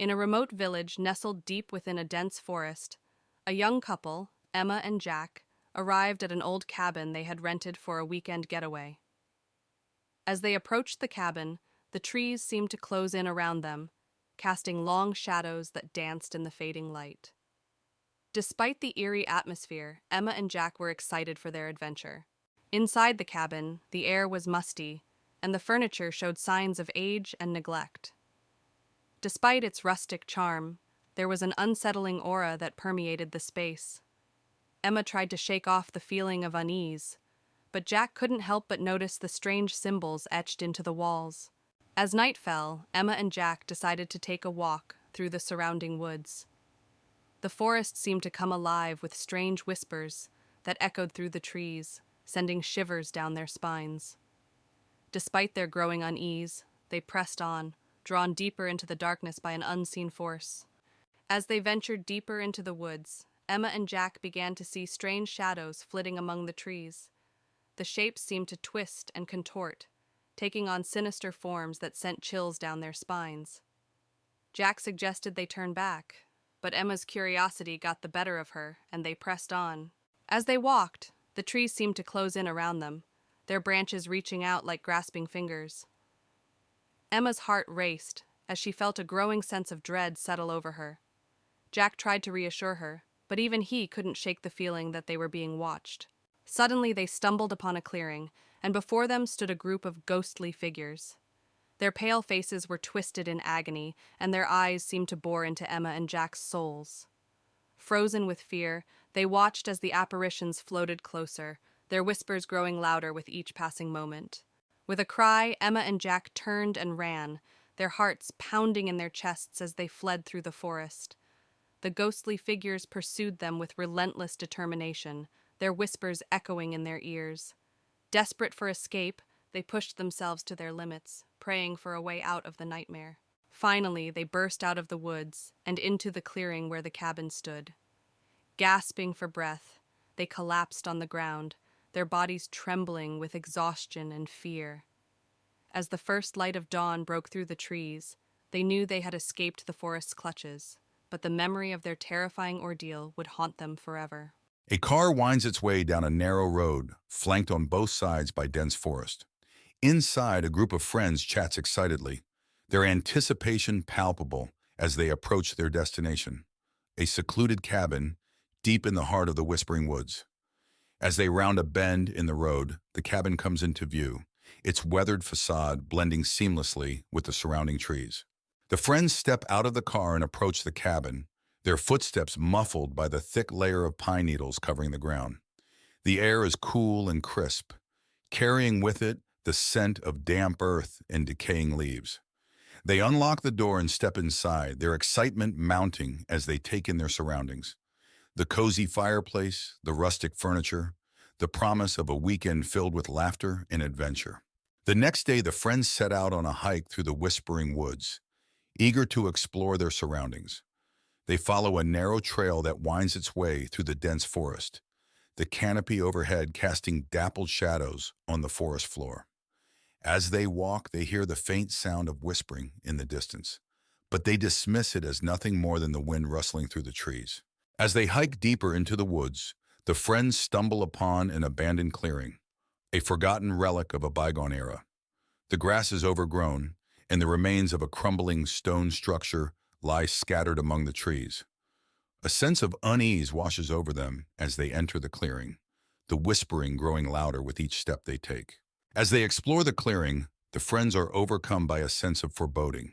In a remote village nestled deep within a dense forest, a young couple, Emma and Jack, arrived at an old cabin they had rented for a weekend getaway. As they approached the cabin, the trees seemed to close in around them, casting long shadows that danced in the fading light. Despite the eerie atmosphere, Emma and Jack were excited for their adventure. Inside the cabin, the air was musty, and the furniture showed signs of age and neglect. Despite its rustic charm, there was an unsettling aura that permeated the space. Emma tried to shake off the feeling of unease, but Jack couldn't help but notice the strange symbols etched into the walls. As night fell, Emma and Jack decided to take a walk through the surrounding woods. The forest seemed to come alive with strange whispers that echoed through the trees, sending shivers down their spines. Despite their growing unease, they pressed on, drawn deeper into the darkness by an unseen force. As they ventured deeper into the woods, Emma and Jack began to see strange shadows flitting among the trees. The shapes seemed to twist and contort, taking on sinister forms that sent chills down their spines. Jack suggested they turn back, but Emma's curiosity got the better of her, and they pressed on. As they walked, the trees seemed to close in around them, their branches reaching out like grasping fingers. Emma's heart raced as she felt a growing sense of dread settle over her. Jack tried to reassure her, but even he couldn't shake the feeling that they were being watched. Suddenly they stumbled upon a clearing, and before them stood a group of ghostly figures. Their pale faces were twisted in agony, and their eyes seemed to bore into Emma and Jack's souls. Frozen with fear, they watched as the apparitions floated closer, their whispers growing louder with each passing moment. With a cry, Emma and Jack turned and ran, their hearts pounding in their chests as they fled through the forest. The ghostly figures pursued them with relentless determination, their whispers echoing in their ears. Desperate for escape, they pushed themselves to their limits, praying for a way out of the nightmare. Finally, they burst out of the woods and into the clearing where the cabin stood. Gasping for breath, they collapsed on the ground, their bodies trembling with exhaustion and fear. As the first light of dawn broke through the trees, they knew they had escaped the forest's clutches, but the memory of their terrifying ordeal would haunt them forever. A car winds its way down a narrow road, flanked on both sides by dense forest. Inside, a group of friends chats excitedly, their anticipation palpable as they approach their destination, a secluded cabin deep in the heart of the Whispering Woods. As they round a bend in the road, the cabin comes into view, its weathered facade blending seamlessly with the surrounding trees. The friends step out of the car and approach the cabin, their footsteps muffled by the thick layer of pine needles covering the ground. The air is cool and crisp, carrying with it the scent of damp earth and decaying leaves. They unlock the door and step inside, their excitement mounting as they take in their surroundings. The cozy fireplace, the rustic furniture, the promise of a weekend filled with laughter and adventure. The next day, the friends set out on a hike through the Whispering Woods, eager to explore their surroundings. They follow a narrow trail that winds its way through the dense forest, the canopy overhead casting dappled shadows on the forest floor. As they walk, they hear the faint sound of whispering in the distance, but they dismiss it as nothing more than the wind rustling through the trees. As they hike deeper into the woods, the friends stumble upon an abandoned clearing, a forgotten relic of a bygone era. The grass is overgrown, and the remains of a crumbling stone structure lie scattered among the trees. A sense of unease washes over them as they enter the clearing, the whispering growing louder with each step they take. As they explore the clearing, the friends are overcome by a sense of foreboding,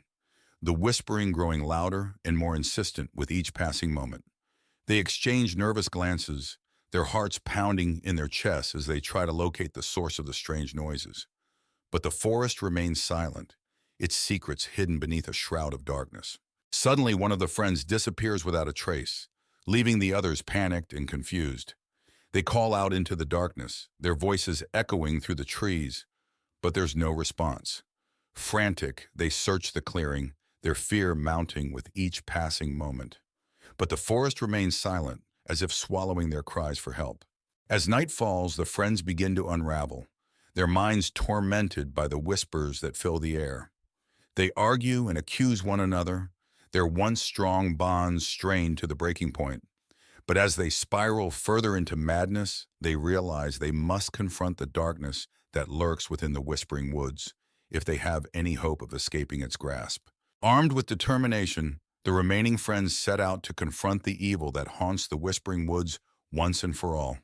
the whispering growing louder and more insistent with each passing moment. They exchange nervous glances, their hearts pounding in their chests as they try to locate the source of the strange noises. But the forest remains silent, its secrets hidden beneath a shroud of darkness. Suddenly, one of the friends disappears without a trace, leaving the others panicked and confused. They call out into the darkness, their voices echoing through the trees, but there's no response. Frantic, they search the clearing, their fear mounting with each passing moment. But the forest remains silent, as if swallowing their cries for help. As night falls, the friends begin to unravel, their minds tormented by the whispers that fill the air. They argue and accuse one another, Their once strong bonds strained to the breaking point. But as they spiral further into madness, they realize they must confront the darkness that lurks within the whispering woods if they have any hope of escaping its grasp. Armed with determination, the remaining friends set out to confront the evil that haunts the whispering woods once and for all.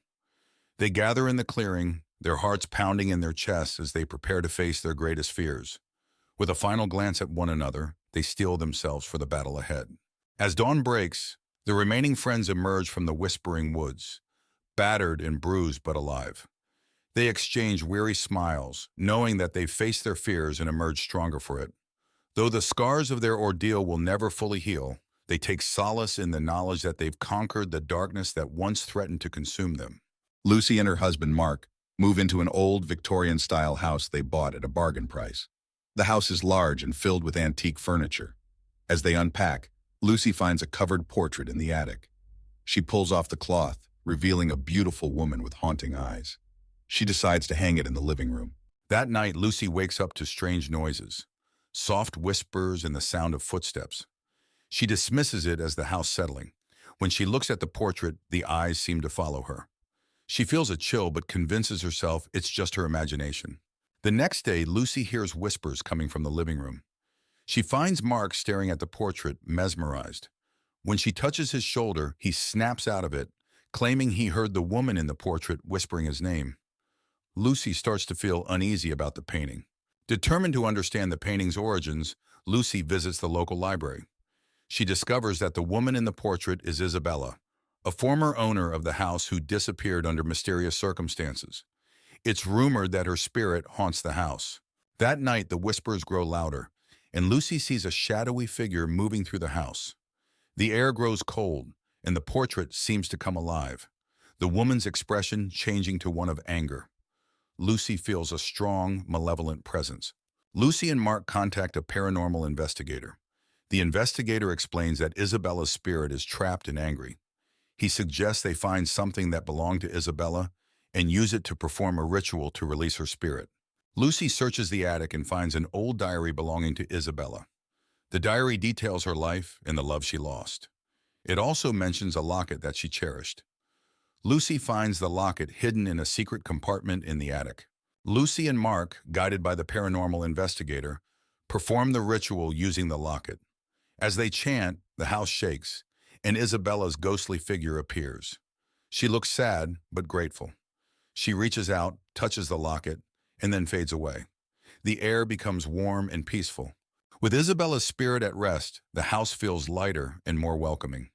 They gather in the clearing, their hearts pounding in their chests as they prepare to face their greatest fears. With a final glance at one another, they steel themselves for the battle ahead. As dawn breaks, the remaining friends emerge from the whispering woods, battered and bruised but alive. They exchange weary smiles, knowing that they've faced their fears and emerged stronger for it. Though the scars of their ordeal will never fully heal, they take solace in the knowledge that they've conquered the darkness that once threatened to consume them. Lucy and her husband, Mark, move into an old Victorian-style house they bought at a bargain price. The house is large and filled with antique furniture. As they unpack, Lucy finds a covered portrait in the attic. She pulls off the cloth, revealing a beautiful woman with haunting eyes. She decides to hang it in the living room. That night, Lucy wakes up to strange noises, soft whispers and the sound of footsteps. She dismisses it as the house settling. When she looks at the portrait, the eyes seem to follow her. She feels a chill but convinces herself it's just her imagination. The next day, Lucy hears whispers coming from the living room. She finds Mark staring at the portrait, mesmerized. When she touches his shoulder, he snaps out of it, claiming he heard the woman in the portrait whispering his name. Lucy starts to feel uneasy about the painting. Determined to understand the painting's origins, Lucy visits the local library. She discovers that the woman in the portrait is Isabella, a former owner of the house who disappeared under mysterious circumstances. It's rumored that her spirit haunts the house. That night, the whispers grow louder, and Lucy sees a shadowy figure moving through the house. The air grows cold, and the portrait seems to come alive, the woman's expression changing to one of anger. Lucy feels a strong, malevolent presence. Lucy and Mark contact a paranormal investigator. The investigator explains that Isabella's spirit is trapped and angry. He suggests they find something that belonged to Isabella and use it to perform a ritual to release her spirit. Lucy searches the attic and finds an old diary belonging to Isabella. The diary details her life and the love she lost. It also mentions a locket that she cherished. Lucy finds the locket hidden in a secret compartment in the attic. Lucy and Mark, guided by the paranormal investigator, perform the ritual using the locket. As they chant, the house shakes, and Isabella's ghostly figure appears. She looks sad but grateful. She reaches out, touches the locket, and then fades away. The air becomes warm and peaceful. With Isabella's spirit at rest, the house feels lighter and more welcoming.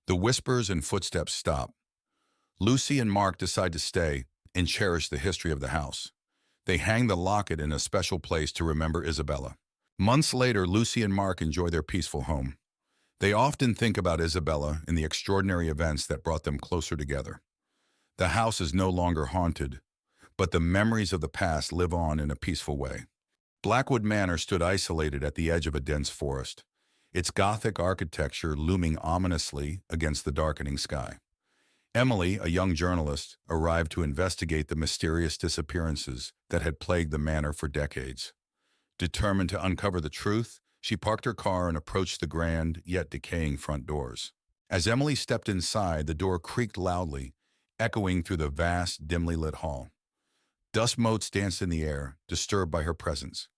The whispers and footsteps stop. Lucy and Mark decide to stay and cherish the history of the house. They hang the locket in a special place to remember Isabella. Months later, Lucy and Mark enjoy their peaceful home. They often think about Isabella and the extraordinary events that brought them closer together. The house is no longer haunted, but the memories of the past live on in a peaceful way. Blackwood Manor stood isolated at the edge of a dense forest, its Gothic architecture looming ominously against the darkening sky. Emily, a young journalist, arrived to investigate the mysterious disappearances that had plagued the manor for decades. Determined to uncover the truth, she parked her car and approached the grand, yet decaying front doors. As Emily stepped inside, the door creaked loudly, echoing through the vast, dimly lit hall. Dust motes danced in the air, disturbed by her presence.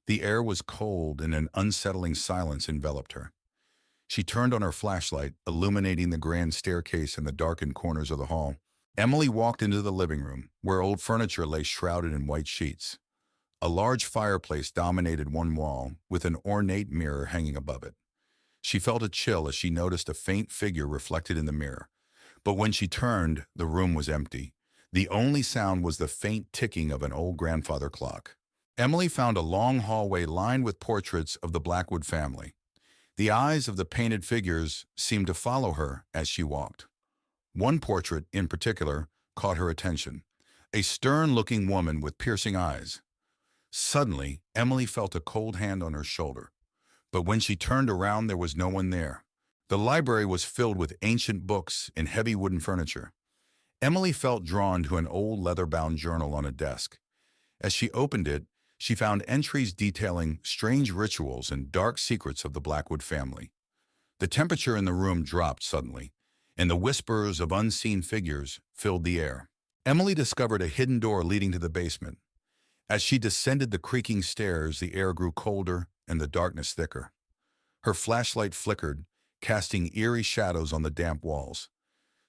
The air was cold and an unsettling silence enveloped her. She turned on her flashlight, illuminating the grand staircase and the darkened corners of the hall. Emily walked into the living room, where old furniture lay shrouded in white sheets. A large fireplace dominated one wall, with an ornate mirror hanging above it. She felt a chill as she noticed a faint figure reflected in the mirror. But when she turned, the room was empty. The only sound was the faint ticking of an old grandfather clock. Emily found a long hallway lined with portraits of the Blackwood family. The eyes of the painted figures seemed to follow her as she walked. One portrait, in particular, caught her attention. A stern-looking woman with piercing eyes. Suddenly, Emily felt a cold hand on her shoulder. But when she turned around, there was no one there. The library was filled with ancient books and heavy wooden furniture. Emily felt drawn to an old leather-bound journal on a desk. As she opened it, she found entries detailing strange rituals and dark secrets of the Blackwood family. The temperature in the room dropped suddenly, and the whispers of unseen figures filled the air. Emily discovered a hidden door leading to the basement. As she descended the creaking stairs, the air grew colder and the darkness thicker. Her flashlight flickered, casting eerie shadows on the damp walls.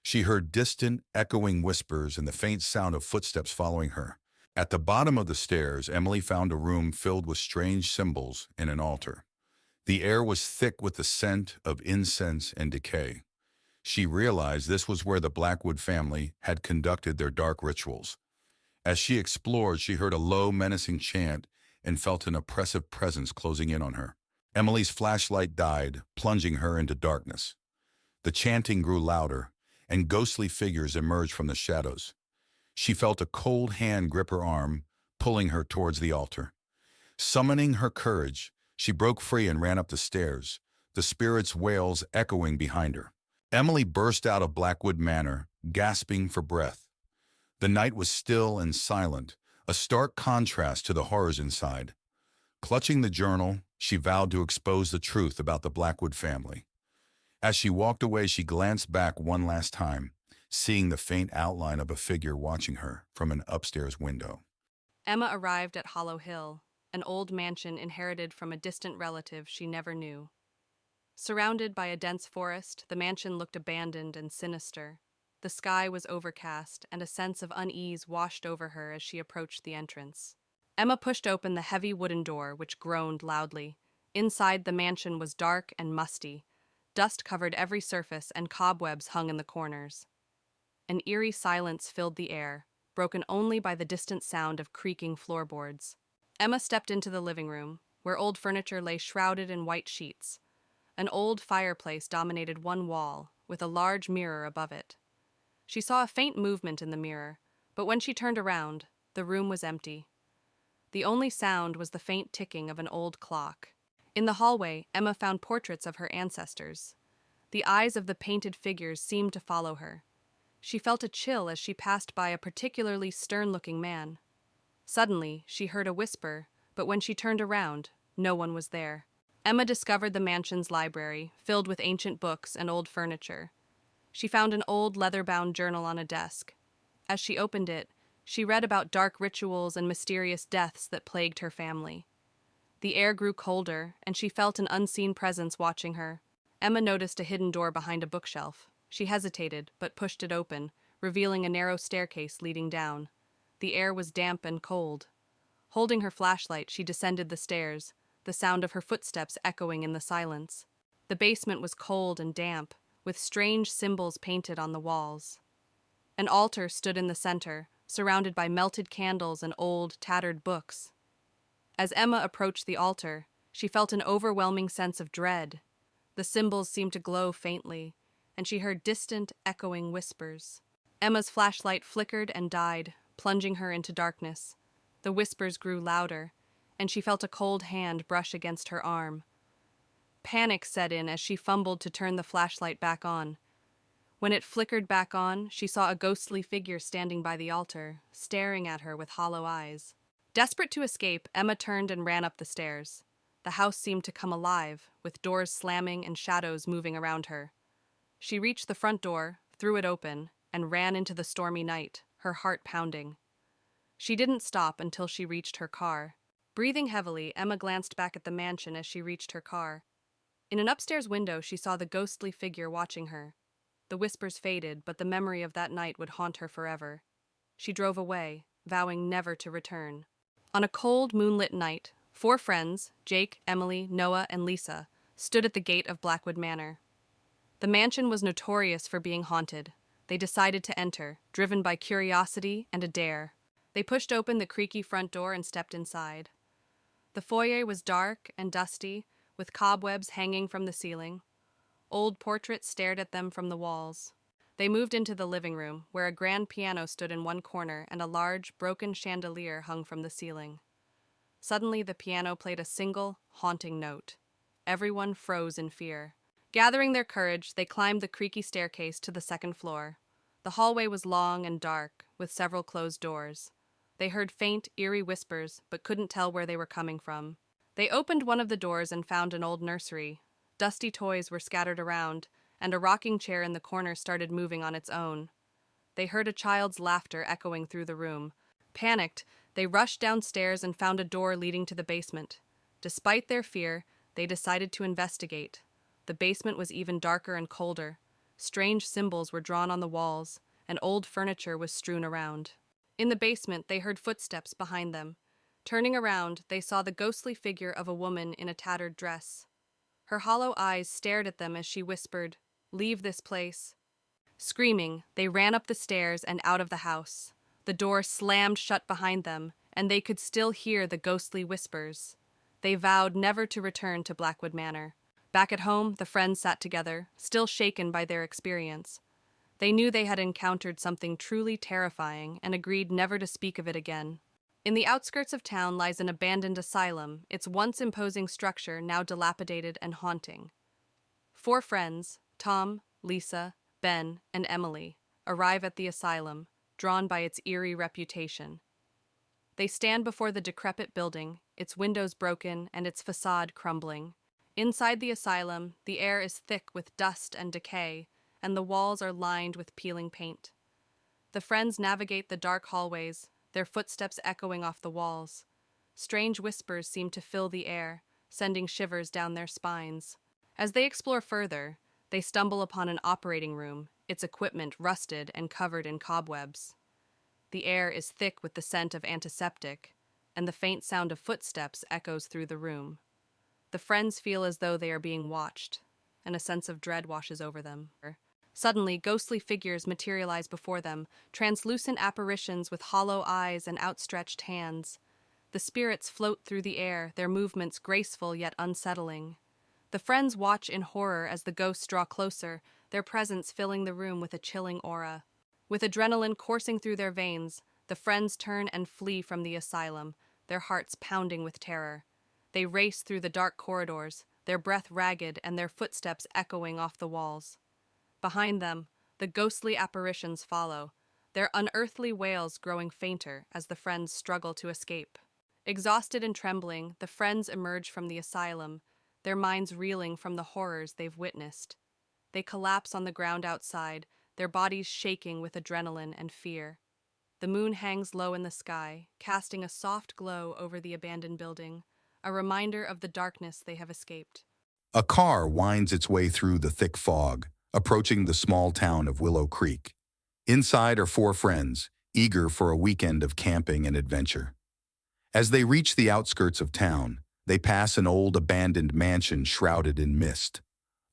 She heard distant, echoing whispers and the faint sound of footsteps following her. At the bottom of the stairs, Emily found a room filled with strange symbols and an altar. The air was thick with the scent of incense and decay. She realized this was where the Blackwood family had conducted their dark rituals. As she explored, she heard a low, menacing chant and felt an oppressive presence closing in on her. Emily's flashlight died, plunging her into darkness. The chanting grew louder, and ghostly figures emerged from the shadows. She felt a cold hand grip her arm, pulling her towards the altar. Summoning her courage, she broke free and ran up the stairs, the spirit's wails echoing behind her. Emily burst out of Blackwood Manor, gasping for breath. The night was still and silent, a stark contrast to the horrors inside. Clutching the journal, she vowed to expose the truth about the Blackwood family. As she walked away, she glanced back one last time, seeing the faint outline of a figure watching her from an upstairs window. Emma arrived at Hollow Hill, an old mansion inherited from a distant relative she never knew. Surrounded by a dense forest, the mansion looked abandoned and sinister. The sky was overcast, and a sense of unease washed over her as she approached the entrance. Emma pushed open the heavy wooden door, which groaned loudly. Inside, the mansion was dark and musty. Dust covered every surface, and cobwebs hung in the corners. An eerie silence filled the air, broken only by the distant sound of creaking floorboards. Emma stepped into the living room, where old furniture lay shrouded in white sheets. An old fireplace dominated one wall, with a large mirror above it. She saw a faint movement in the mirror, but when she turned around, the room was empty. The only sound was the faint ticking of an old clock. In the hallway, Emma found portraits of her ancestors. The eyes of the painted figures seemed to follow her. She felt a chill as she passed by a particularly stern-looking man. Suddenly, she heard a whisper, but when she turned around, no one was there. Emma discovered the mansion's library, filled with ancient books and old furniture. She found an old leather-bound journal on a desk. As she opened it, she read about dark rituals and mysterious deaths that plagued her family. The air grew colder, and she felt an unseen presence watching her. Emma noticed a hidden door behind a bookshelf. She hesitated, but pushed it open, revealing a narrow staircase leading down. The air was damp and cold. Holding her flashlight, she descended the stairs, the sound of her footsteps echoing in the silence. The basement was cold and damp, with strange symbols painted on the walls. An altar stood in the center, surrounded by melted candles and old, tattered books. As Emma approached the altar, she felt an overwhelming sense of dread. The symbols seemed to glow faintly, and she heard distant, echoing whispers. Emma's flashlight flickered and died, plunging her into darkness. The whispers grew louder, and she felt a cold hand brush against her arm. Panic set in as she fumbled to turn the flashlight back on. When it flickered back on, she saw a ghostly figure standing by the altar, staring at her with hollow eyes. Desperate to escape, Emma turned and ran up the stairs. The house seemed to come alive, with doors slamming and shadows moving around her. She reached the front door, threw it open, and ran into the stormy night, her heart pounding. She didn't stop until she reached her car. Breathing heavily, Emma glanced back at the mansion as she reached her car. In an upstairs window, she saw the ghostly figure watching her. The whispers faded, but the memory of that night would haunt her forever. She drove away, vowing never to return. On a cold, moonlit night, 4 friends, Jake, Emily, Noah, and Lisa, stood at the gate of Blackwood Manor. The mansion was notorious for being haunted. They decided to enter, driven by curiosity and a dare. They pushed open the creaky front door and stepped inside. The foyer was dark and dusty, with cobwebs hanging from the ceiling. Old portraits stared at them from the walls. They moved into the living room, where a grand piano stood in one corner and a large, broken chandelier hung from the ceiling. Suddenly, the piano played a single, haunting note. Everyone froze in fear. Gathering their courage, they climbed the creaky staircase to the second floor. The hallway was long and dark, with several closed doors. They heard faint, eerie whispers, but couldn't tell where they were coming from. They opened one of the doors and found an old nursery. Dusty toys were scattered around, and a rocking chair in the corner started moving on its own. They heard a child's laughter echoing through the room. Panicked, they rushed downstairs and found a door leading to the basement. Despite their fear, they decided to investigate. The basement was even darker and colder. Strange symbols were drawn on the walls, and old furniture was strewn around. In the basement, they heard footsteps behind them. Turning around, they saw the ghostly figure of a woman in a tattered dress. Her hollow eyes stared at them as she whispered, "Leave this place." Screaming, they ran up the stairs and out of the house. The door slammed shut behind them, and they could still hear the ghostly whispers. They vowed never to return to Blackwood Manor. Back at home, the friends sat together, still shaken by their experience. They knew they had encountered something truly terrifying and agreed never to speak of it again. In the outskirts of town lies an abandoned asylum, its once imposing structure now dilapidated and haunting. 4 friends, Tom, Lisa, Ben, and Emily, arrive at the asylum, drawn by its eerie reputation. They stand before the decrepit building, its windows broken and its facade crumbling. Inside the asylum, the air is thick with dust and decay, and the walls are lined with peeling paint. The friends navigate the dark hallways, their footsteps echoing off the walls. Strange whispers seem to fill the air, sending shivers down their spines. As they explore further, they stumble upon an operating room, its equipment rusted and covered in cobwebs. The air is thick with the scent of antiseptic, and the faint sound of footsteps echoes through the room. The friends feel as though they are being watched, and a sense of dread washes over them. Suddenly, ghostly figures materialize before them, translucent apparitions with hollow eyes and outstretched hands. The spirits float through the air, their movements graceful yet unsettling. The friends watch in horror as the ghosts draw closer, their presence filling the room with a chilling aura. With adrenaline coursing through their veins, the friends turn and flee from the asylum, their hearts pounding with terror. They race through the dark corridors, their breath ragged and their footsteps echoing off the walls. Behind them, the ghostly apparitions follow, their unearthly wails growing fainter as the friends struggle to escape. Exhausted and trembling, the friends emerge from the asylum, their minds reeling from the horrors they've witnessed. They collapse on the ground outside, their bodies shaking with adrenaline and fear. The moon hangs low in the sky, casting a soft glow over the abandoned building, a reminder of the darkness they have escaped. A car winds its way through the thick fog, approaching the small town of Willow Creek. Inside are 4 friends, eager for a weekend of camping and adventure. As they reach the outskirts of town, they pass an old abandoned mansion shrouded in mist.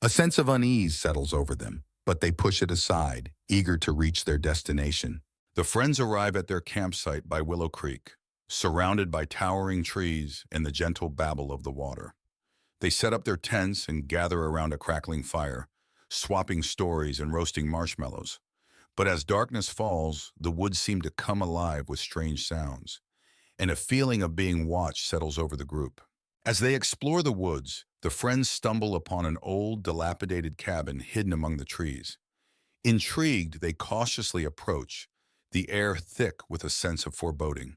A sense of unease settles over them, but they push it aside, eager to reach their destination. The friends arrive at their campsite by Willow Creek, surrounded by towering trees and the gentle babble of the water. They set up their tents and gather around a crackling fire, swapping stories and roasting marshmallows. But as darkness falls, the woods seem to come alive with strange sounds, and a feeling of being watched settles over the group. As they explore the woods, the friends stumble upon an old, dilapidated cabin hidden among the trees. Intrigued, they cautiously approach, the air thick with a sense of foreboding.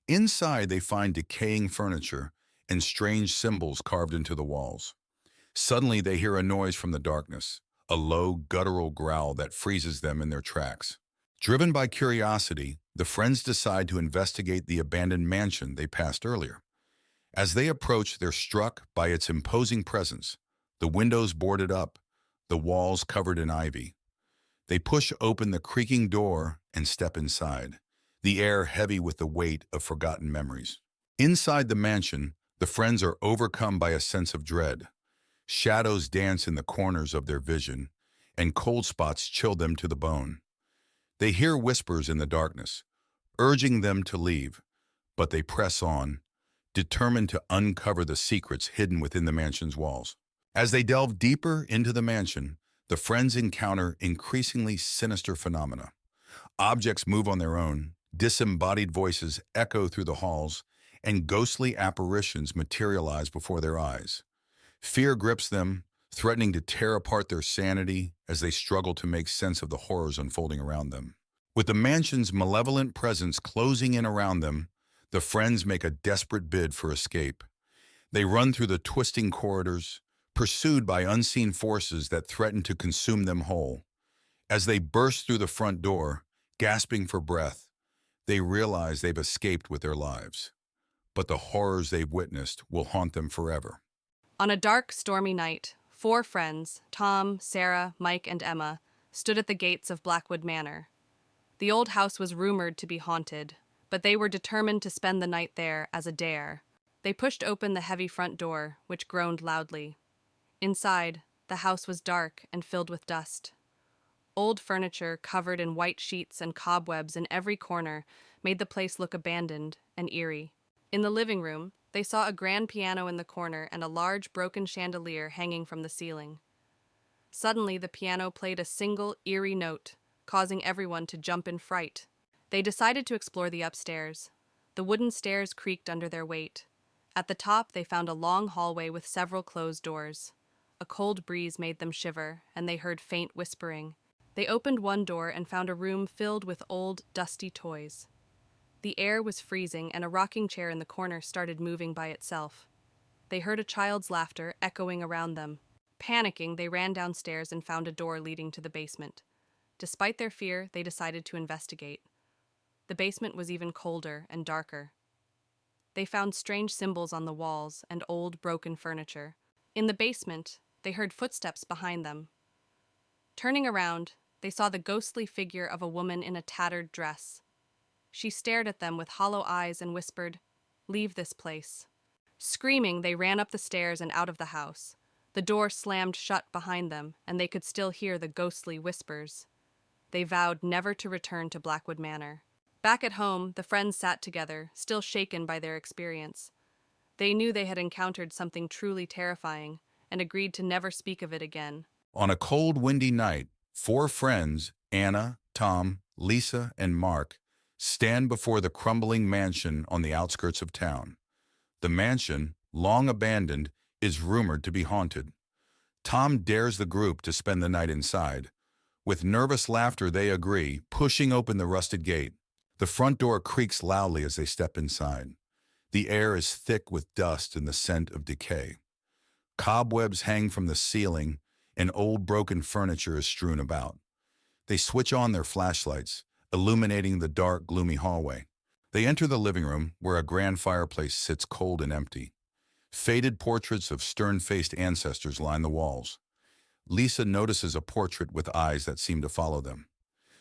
Inside, they find decaying furniture and strange symbols carved into the walls. Suddenly, they hear a noise from the darkness, a low, guttural growl that freezes them in their tracks. Driven by curiosity, the friends decide to investigate the abandoned mansion they passed earlier. As they approach, they're struck by its imposing presence, the windows boarded up, the walls covered in ivy. They push open the creaking door and step inside, the air heavy with the weight of forgotten memories. Inside the mansion, the friends are overcome by a sense of dread. Shadows dance in the corners of their vision, and cold spots chill them to the bone. They hear whispers in the darkness, urging them to leave, but they press on, determined to uncover the secrets hidden within the mansion's walls. As they delve deeper into the mansion, the friends encounter increasingly sinister phenomena. Objects move on their own, disembodied voices echo through the halls, and ghostly apparitions materialize before their eyes. Fear grips them, threatening to tear apart their sanity as they struggle to make sense of the horrors unfolding around them. With the mansion's malevolent presence closing in around them, the friends make a desperate bid for escape. They run through the twisting corridors, pursued by unseen forces that threaten to consume them whole. As they burst through the front door, gasping for breath, they realize they've escaped with their lives. But the horrors they've witnessed will haunt them forever. On a dark, stormy night, 4 friends, Tom, Sarah, Mike, and Emma, stood at the gates of Blackwood Manor. The old house was rumored to be haunted, but they were determined to spend the night there as a dare. They pushed open the heavy front door, which groaned loudly. Inside, the house was dark and filled with dust. Old furniture covered in white sheets and cobwebs in every corner made the place look abandoned and eerie. In the living room, they saw a grand piano in the corner and a large broken chandelier hanging from the ceiling. Suddenly, the piano played a single, eerie note, causing everyone to jump in fright. They decided to explore the upstairs. The wooden stairs creaked under their weight. At the top, they found a long hallway with several closed doors. A cold breeze made them shiver, and they heard faint whispering. They opened one door and found a room filled with old, dusty toys. The air was freezing, and a rocking chair in the corner started moving by itself. They heard a child's laughter echoing around them. Panicking, they ran downstairs and found a door leading to the basement. Despite their fear, they decided to investigate. The basement was even colder and darker. They found strange symbols on the walls and old, broken furniture. In the basement, they heard footsteps behind them. Turning around, they saw the ghostly figure of a woman in a tattered dress. She stared at them with hollow eyes and whispered, "Leave this place." Screaming, they ran up the stairs and out of the house. The door slammed shut behind them, and they could still hear the ghostly whispers. They vowed never to return to Blackwood Manor. Back at home, the friends sat together, still shaken by their experience. They knew they had encountered something truly terrifying, and agreed to never speak of it again. On a cold, windy night, 4 friends, Anna, Tom, Lisa, and Mark, stand before the crumbling mansion on the outskirts of town. The mansion, long abandoned, is rumored to be haunted. Tom dares the group to spend the night inside. With nervous laughter, they agree, pushing open the rusted gate. The front door creaks loudly as they step inside. The air is thick with dust and the scent of decay. Cobwebs hang from the ceiling, and old broken furniture is strewn about. They switch on their flashlights, illuminating the dark, gloomy hallway. They enter the living room, where a grand fireplace sits cold and empty. Faded portraits of stern-faced ancestors line the walls. Lisa notices a portrait with eyes that seem to follow them.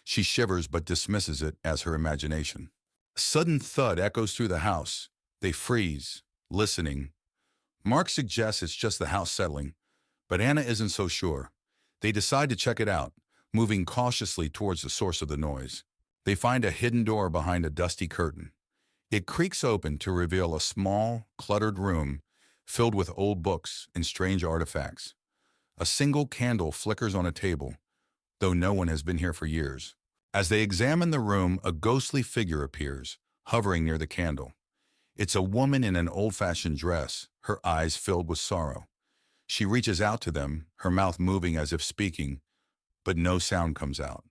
She shivers but dismisses it as her imagination. A sudden thud echoes through the house. They freeze, listening. Mark suggests it's just the house settling, but Anna isn't so sure. They decide to check it out, moving cautiously towards the source of the noise. They find a hidden door behind a dusty curtain. It creaks open to reveal a small, cluttered room filled with old books and strange artifacts. A single candle flickers on a table, though no one has been here for years. As they examine the room, a ghostly figure appears, hovering near the candle. It's a woman in an old-fashioned dress, her eyes filled with sorrow. She reaches out to them, her mouth moving as if speaking, but no sound comes out.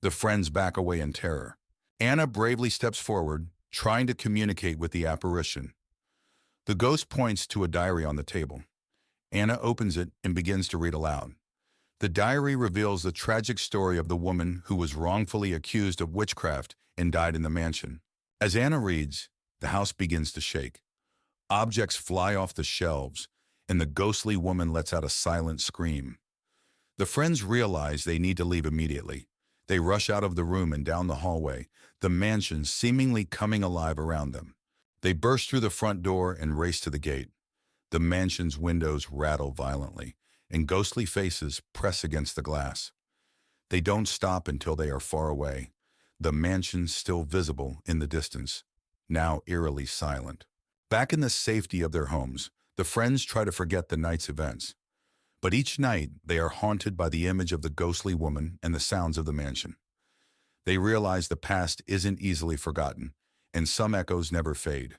The friends back away in terror. Anna bravely steps forward, trying to communicate with the apparition. The ghost points to a diary on the table. Anna opens it and begins to read aloud. The diary reveals the tragic story of the woman who was wrongfully accused of witchcraft and died in the mansion. As Anna reads, the house begins to shake. Objects fly off the shelves, and the ghostly woman lets out a silent scream. The friends realize they need to leave immediately. They rush out of the room and down the hallway, the mansion seemingly coming alive around them. They burst through the front door and race to the gate. The mansion's windows rattle violently, and ghostly faces press against the glass. They don't stop until they are far away, the mansion still visible in the distance, now eerily silent. Back in the safety of their homes, the friends try to forget the night's events. But each night, they are haunted by the image of the ghostly woman and the sounds of the mansion. They realize the past isn't easily forgotten, and some echoes never fade.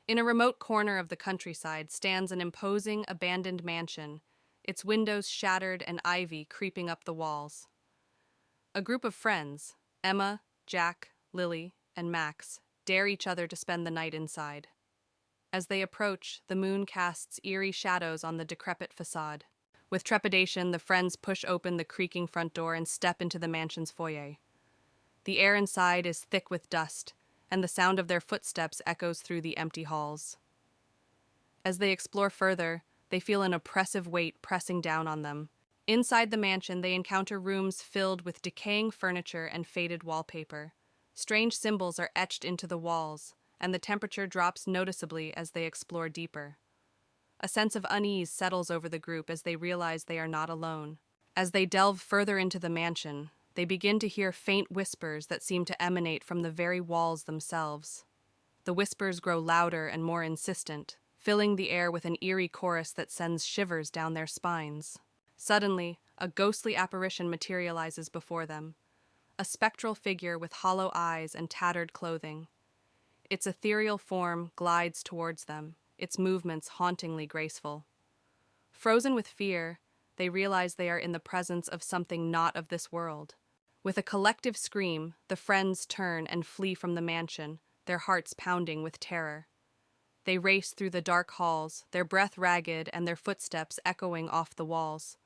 In a remote corner of the countryside stands an imposing, abandoned mansion, its windows shattered and ivy creeping up the walls. A group of friends, Emma, Jack, Lily, and Max, dare each other to spend the night inside. As they approach, the moon casts eerie shadows on the decrepit facade. With trepidation, the friends push open the creaking front door and step into the mansion's foyer. The air inside is thick with dust, and the sound of their footsteps echoes through the empty halls. As they explore further, they feel an oppressive weight pressing down on them. Inside the mansion, they encounter rooms filled with decaying furniture and faded wallpaper. Strange symbols are etched into the walls, and the temperature drops noticeably as they explore deeper. A sense of unease settles over the group as they realize they are not alone. As they delve further into the mansion, they begin to hear faint whispers that seem to emanate from the very walls themselves. The whispers grow louder and more insistent, filling the air with an eerie chorus that sends shivers down their spines. Suddenly, a ghostly apparition materializes before them, a spectral figure with hollow eyes and tattered clothing. Its ethereal form glides towards them, its movements hauntingly graceful. Frozen with fear, they realize they are in the presence of something not of this world. With a collective scream, the friends turn and flee from the mansion, their hearts pounding with terror. They race through the dark halls, their breath ragged and their footsteps echoing off the walls.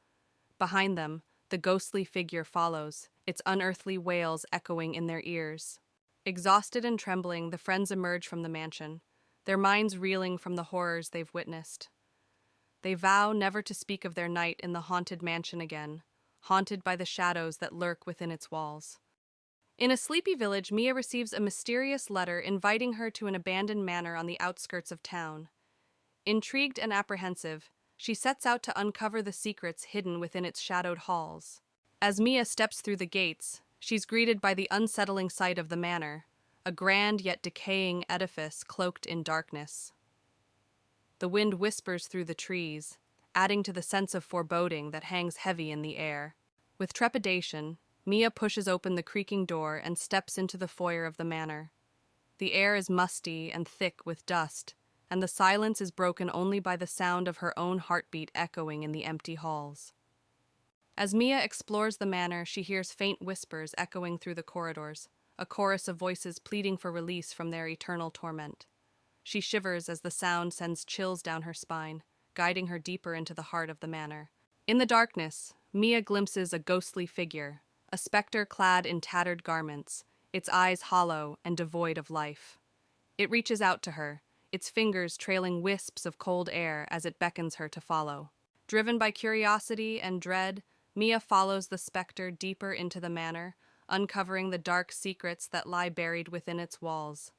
Behind them, the ghostly figure follows, its unearthly wails echoing in their ears. Exhausted and trembling, the friends emerge from the mansion, their minds reeling from the horrors they've witnessed. They vow never to speak of their night in the haunted mansion again, haunted by the shadows that lurk within its walls. In a sleepy village, Mia receives a mysterious letter inviting her to an abandoned manor on the outskirts of town. Intrigued and apprehensive, she sets out to uncover the secrets hidden within its shadowed halls. As Mia steps through the gates, she's greeted by the unsettling sight of the manor, a grand yet decaying edifice cloaked in darkness. The wind whispers through the trees, adding to the sense of foreboding that hangs heavy in the air. With trepidation, Mia pushes open the creaking door and steps into the foyer of the manor. The air is musty and thick with dust, and the silence is broken only by the sound of her own heartbeat echoing in the empty halls. As Mia explores the manor, she hears faint whispers echoing through the corridors, a chorus of voices pleading for release from their eternal torment. She shivers as the sound sends chills down her spine, guiding her deeper into the heart of the manor. In the darkness, Mia glimpses a ghostly figure, a specter clad in tattered garments, its eyes hollow and devoid of life. It reaches out to her, its fingers trailing wisps of cold air as it beckons her to follow. Driven by curiosity and dread, Mia follows the specter deeper into the manor, uncovering the dark secrets that lie buried within its walls.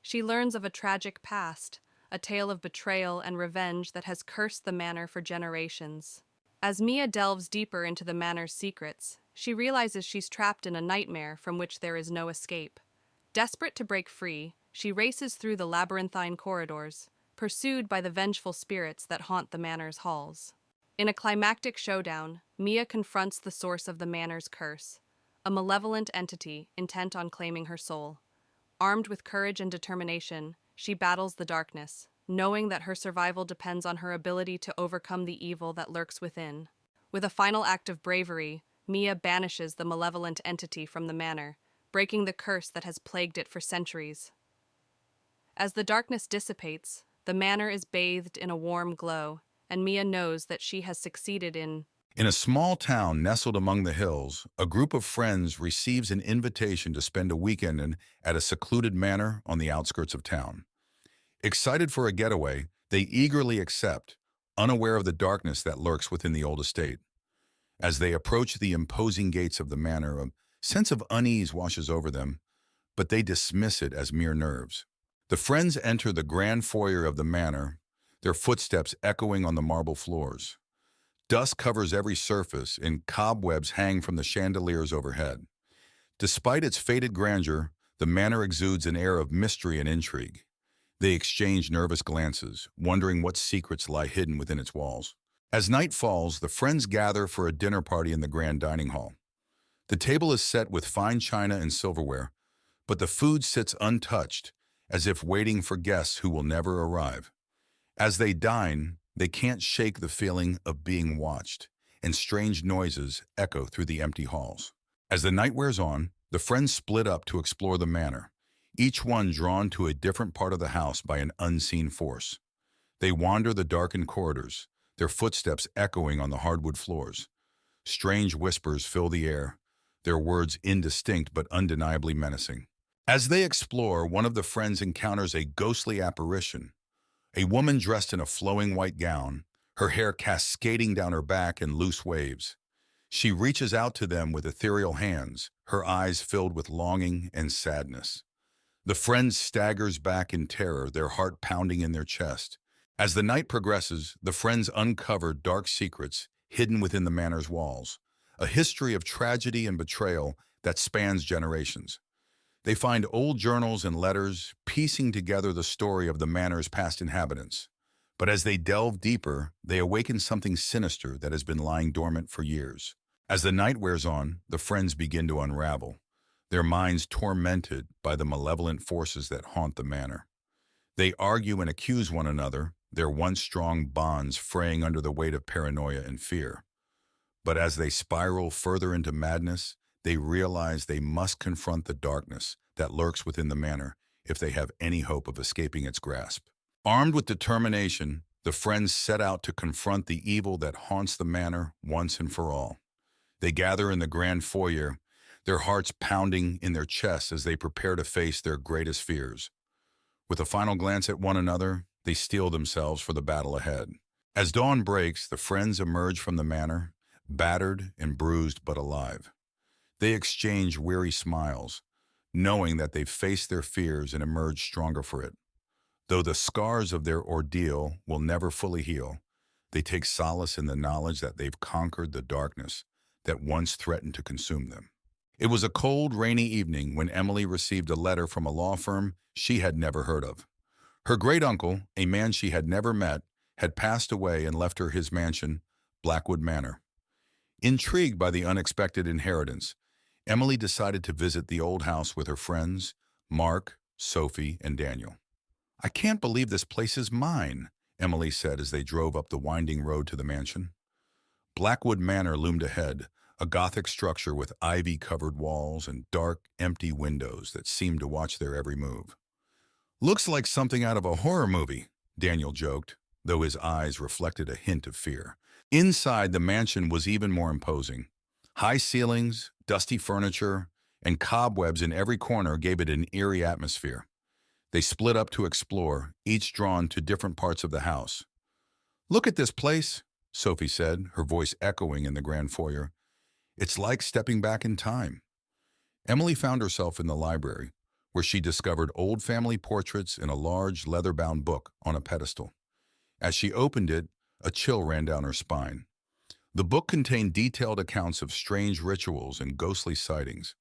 She learns of a tragic past, a tale of betrayal and revenge that has cursed the manor for generations. As Mia delves deeper into the manor's secrets, she realizes she's trapped in a nightmare from which there is no escape. Desperate to break free, she races through the labyrinthine corridors, pursued by the vengeful spirits that haunt the manor's halls. In a climactic showdown, Mia confronts the source of the manor's curse, a malevolent entity intent on claiming her soul. Armed with courage and determination, she battles the darkness, knowing that her survival depends on her ability to overcome the evil that lurks within. With a final act of bravery, Mia banishes the malevolent entity from the manor, breaking the curse that has plagued it for centuries. As the darkness dissipates, the manor is bathed in a warm glow, and Mia knows that she has succeeded in... In a small town nestled among the hills, a group of friends receives an invitation to spend a weekend at a secluded manor on the outskirts of town. Excited for a getaway, they eagerly accept, unaware of the darkness that lurks within the old estate. As they approach the imposing gates of the manor, a sense of unease washes over them, but they dismiss it as mere nerves. The friends enter the grand foyer of the manor, their footsteps echoing on the marble floors. Dust covers every surface, and cobwebs hang from the chandeliers overhead. Despite its faded grandeur, the manor exudes an air of mystery and intrigue. They exchange nervous glances, wondering what secrets lie hidden within its walls. As night falls, the friends gather for a dinner party in the grand dining hall. The table is set with fine china and silverware, but the food sits untouched, as if waiting for guests who will never arrive. As they dine, they can't shake the feeling of being watched, and strange noises echo through the empty halls. As the night wears on, the friends split up to explore the manor, each one drawn to a different part of the house by an unseen force. They wander the darkened corridors, their footsteps echoing on the hardwood floors. Strange whispers fill the air, their words indistinct but undeniably menacing. As they explore, one of the friends encounters a ghostly apparition, a woman dressed in a flowing white gown, her hair cascading down her back in loose waves. She reaches out to them with ethereal hands, her eyes filled with longing and sadness. The friend staggers back in terror, their heart pounding in their chest. As the night progresses, the friends uncover dark secrets hidden within the manor's walls, a history of tragedy and betrayal that spans generations. They find old journals and letters, piecing together the story of the manor's past inhabitants. But as they delve deeper, they awaken something sinister that has been lying dormant for years. As the night wears on, the friends begin to unravel, their minds tormented by the malevolent forces that haunt the manor. They argue and accuse one another, their once strong bonds fraying under the weight of paranoia and fear. But as they spiral further into madness, they realize they must confront the darkness that lurks within the manor if they have any hope of escaping its grasp. Armed with determination, the friends set out to confront the evil that haunts the manor once and for all. They gather in the grand foyer, their hearts pounding in their chests as they prepare to face their greatest fears. With a final glance at one another, they steel themselves for the battle ahead. As dawn breaks, the friends emerge from the manor, battered and bruised but alive. They exchange weary smiles, knowing that they've faced their fears and emerged stronger for it. Though the scars of their ordeal will never fully heal, they take solace in the knowledge that they've conquered the darkness that once threatened to consume them. It was a cold, rainy evening when Emily received a letter from a law firm she had never heard of. Her great-uncle, a man she had never met, had passed away and left her his mansion, Blackwood Manor. Intrigued by the unexpected inheritance, Emily decided to visit the old house with her friends, Mark, Sophie, and Daniel. "I can't believe this place is mine," Emily said as they drove up the winding road to the mansion. Blackwood Manor loomed ahead, a Gothic structure with ivy-covered walls and dark, empty windows that seemed to watch their every move. "Looks like something out of a horror movie," Daniel joked, though his eyes reflected a hint of fear. Inside, the mansion was even more imposing. High ceilings, dusty furniture, and cobwebs in every corner gave it an eerie atmosphere. They split up to explore, each drawn to different parts of the house. "Look at this place," Sophie said, her voice echoing in the grand foyer. "It's like stepping back in time." Emily found herself in the library, where she discovered old family portraits in a large leather-bound book on a pedestal. As she opened it, a chill ran down her spine. The book contained detailed accounts of strange rituals and ghostly sightings.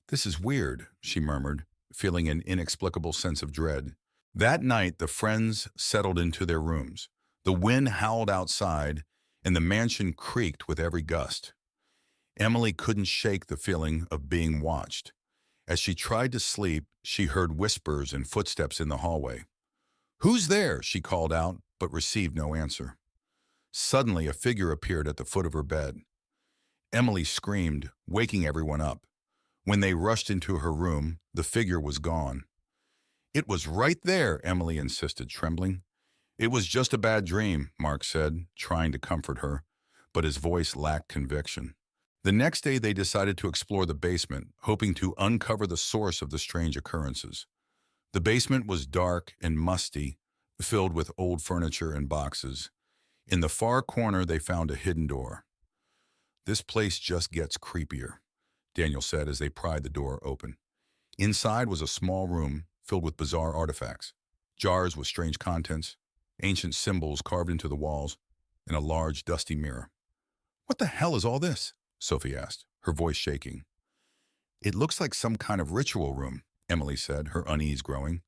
"This is weird," she murmured, feeling an inexplicable sense of dread. That night, the friends settled into their rooms. The wind howled outside, and the mansion creaked with every gust. Emily couldn't shake the feeling of being watched. As she tried to sleep, she heard whispers and footsteps in the hallway. "Who's there?" she called out, but received no answer. Suddenly, a figure appeared at the foot of her bed. Emily screamed, waking everyone up. When they rushed into her room, the figure was gone. "It was right there," Emily insisted, trembling. "It was just a bad dream," Mark said, trying to comfort her, but his voice lacked conviction. The next day, they decided to explore the basement, hoping to uncover the source of the strange occurrences. The basement was dark and musty, filled with old furniture and boxes. In the far corner, they found a hidden door. "This place just gets creepier," Daniel said as they pried the door open. Inside was a small room filled with bizarre artifacts, jars with strange contents, ancient symbols carved into the walls, and a large, dusty mirror. "What the hell is all this?" Sophie asked, her voice shaking. "It looks like some kind of ritual room," Emily said, her unease growing.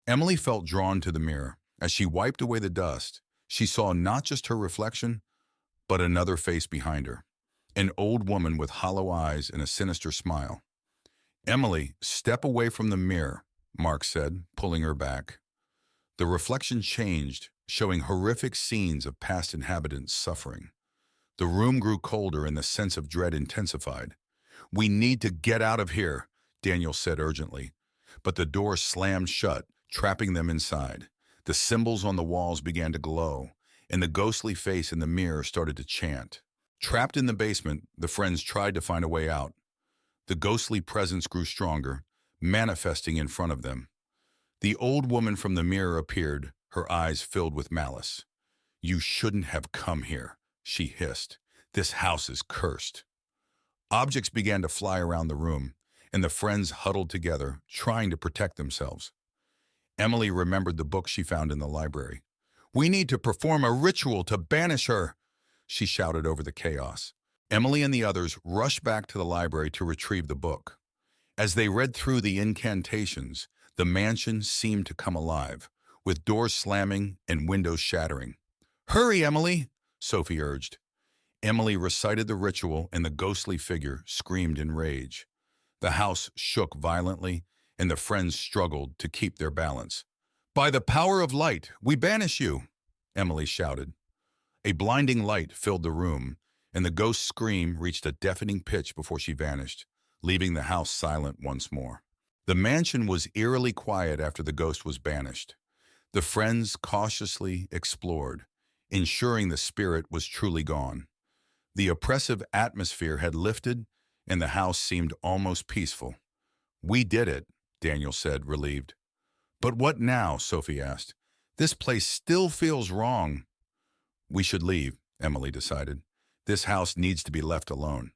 Emily felt drawn to the mirror. As she wiped away the dust, she saw not just her reflection, but another face behind her. An old woman with hollow eyes and a sinister smile. "Emily, step away from the mirror," Mark said, pulling her back. The reflection changed, showing horrific scenes of past inhabitants suffering. The room grew colder and the sense of dread intensified. "We need to get out of here," Daniel said urgently. but the door slammed shut, trapping them inside. The symbols on the walls began to glow, and the ghostly face in the mirror started to chant. Trapped in the basement, the friends tried to find a way out. The ghostly presence grew stronger, manifesting in front of them. The old woman from the mirror appeared, her eyes filled with malice. "You shouldn't have come here," she hissed. "This house is cursed." Objects began to fly around the room, and the friends huddled together, trying to protect themselves. Emily remembered the book she found in the library. "We need to perform a ritual to banish her," she shouted over the chaos. Emily and the others rushed back to the library to retrieve the book. As they read through the incantations, the mansion seemed to come alive, with doors slamming and windows shattering. "Hurry, Emily," Sophie urged. Emily recited the ritual, and the ghostly figure screamed in rage. The house shook violently, and the friends struggled to keep their balance. "By the power of light, we banish you," Emily shouted. A blinding light filled the room, and the ghost's scream reached a deafening pitch before she vanished, leaving the house silent once more. The mansion was eerily quiet after the ghost was banished. The friends cautiously explored, ensuring the spirit was truly gone. The oppressive atmosphere had lifted, and the house seemed almost peaceful. "We did it," Daniel said, relieved. "But what now?" Sophie asked. "This place still feels wrong." "We should leave," Emily decided. "This house needs to be left alone."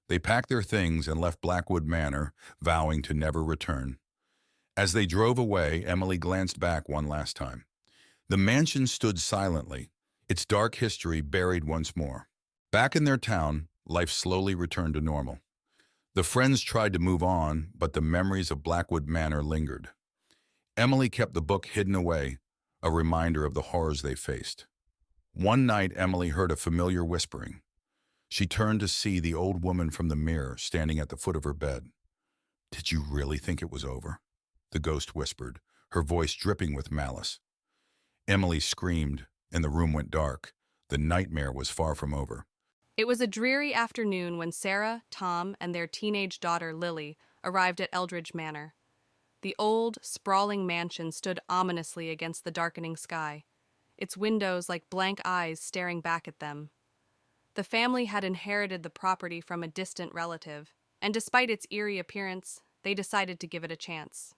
They packed their things and left Blackwood Manor, vowing to never return. As they drove away, Emily glanced back one last time. The mansion stood silently, its dark history buried once more. Back in their town, life slowly returned to normal. The friends tried to move on, but the memories of Blackwood Manor lingered. Emily kept the book hidden away, a reminder of the horrors they faced. One night, Emily heard a familiar whispering. She turned to see the old woman from the mirror standing at the foot of her bed. "Did you really think it was over?" the ghost whispered, her voice dripping with malice. Emily screamed, and the room went dark. The nightmare was far from over. It was a dreary afternoon when Sarah, Tom, and their teenage daughter Lily arrived at Eldridge Manor. The old, sprawling mansion stood ominously against the darkening sky, its windows like blank eyes staring back at them. The family had inherited the property from a distant relative, and despite its eerie appearance, they decided to give it a chance.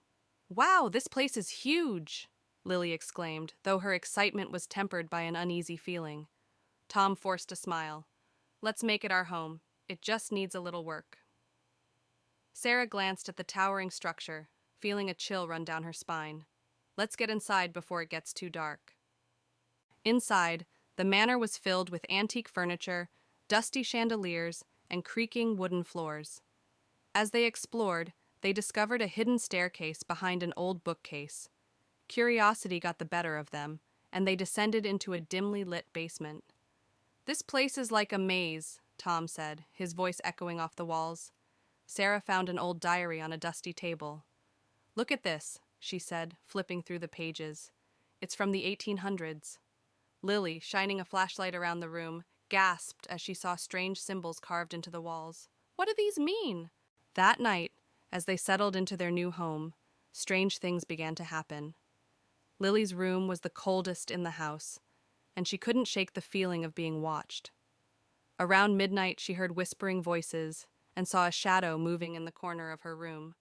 "Wow, this place is huge!" Lily exclaimed, though her excitement was tempered by an uneasy feeling. Tom forced a smile. "Let's make it our home. It just needs a little work." Sarah glanced at the towering structure, feeling a chill run down her spine. "Let's get inside before it gets too dark." Inside, the manor was filled with antique furniture, dusty chandeliers, and creaking wooden floors. As they explored, they discovered a hidden staircase behind an old bookcase. Curiosity got the better of them, and they descended into a dimly lit basement. "This place is like a maze," Tom said, his voice echoing off the walls. Sarah found an old diary on a dusty table. "Look at this," she said, flipping through the pages. "It's from the 1800s. Lily, shining a flashlight around the room, gasped as she saw strange symbols carved into the walls. "What do these mean?" That night, as they settled into their new home, strange things began to happen. Lily's room was the coldest in the house, and she couldn't shake the feeling of being watched. Around midnight, she heard whispering voices and saw a shadow moving in the corner of her room.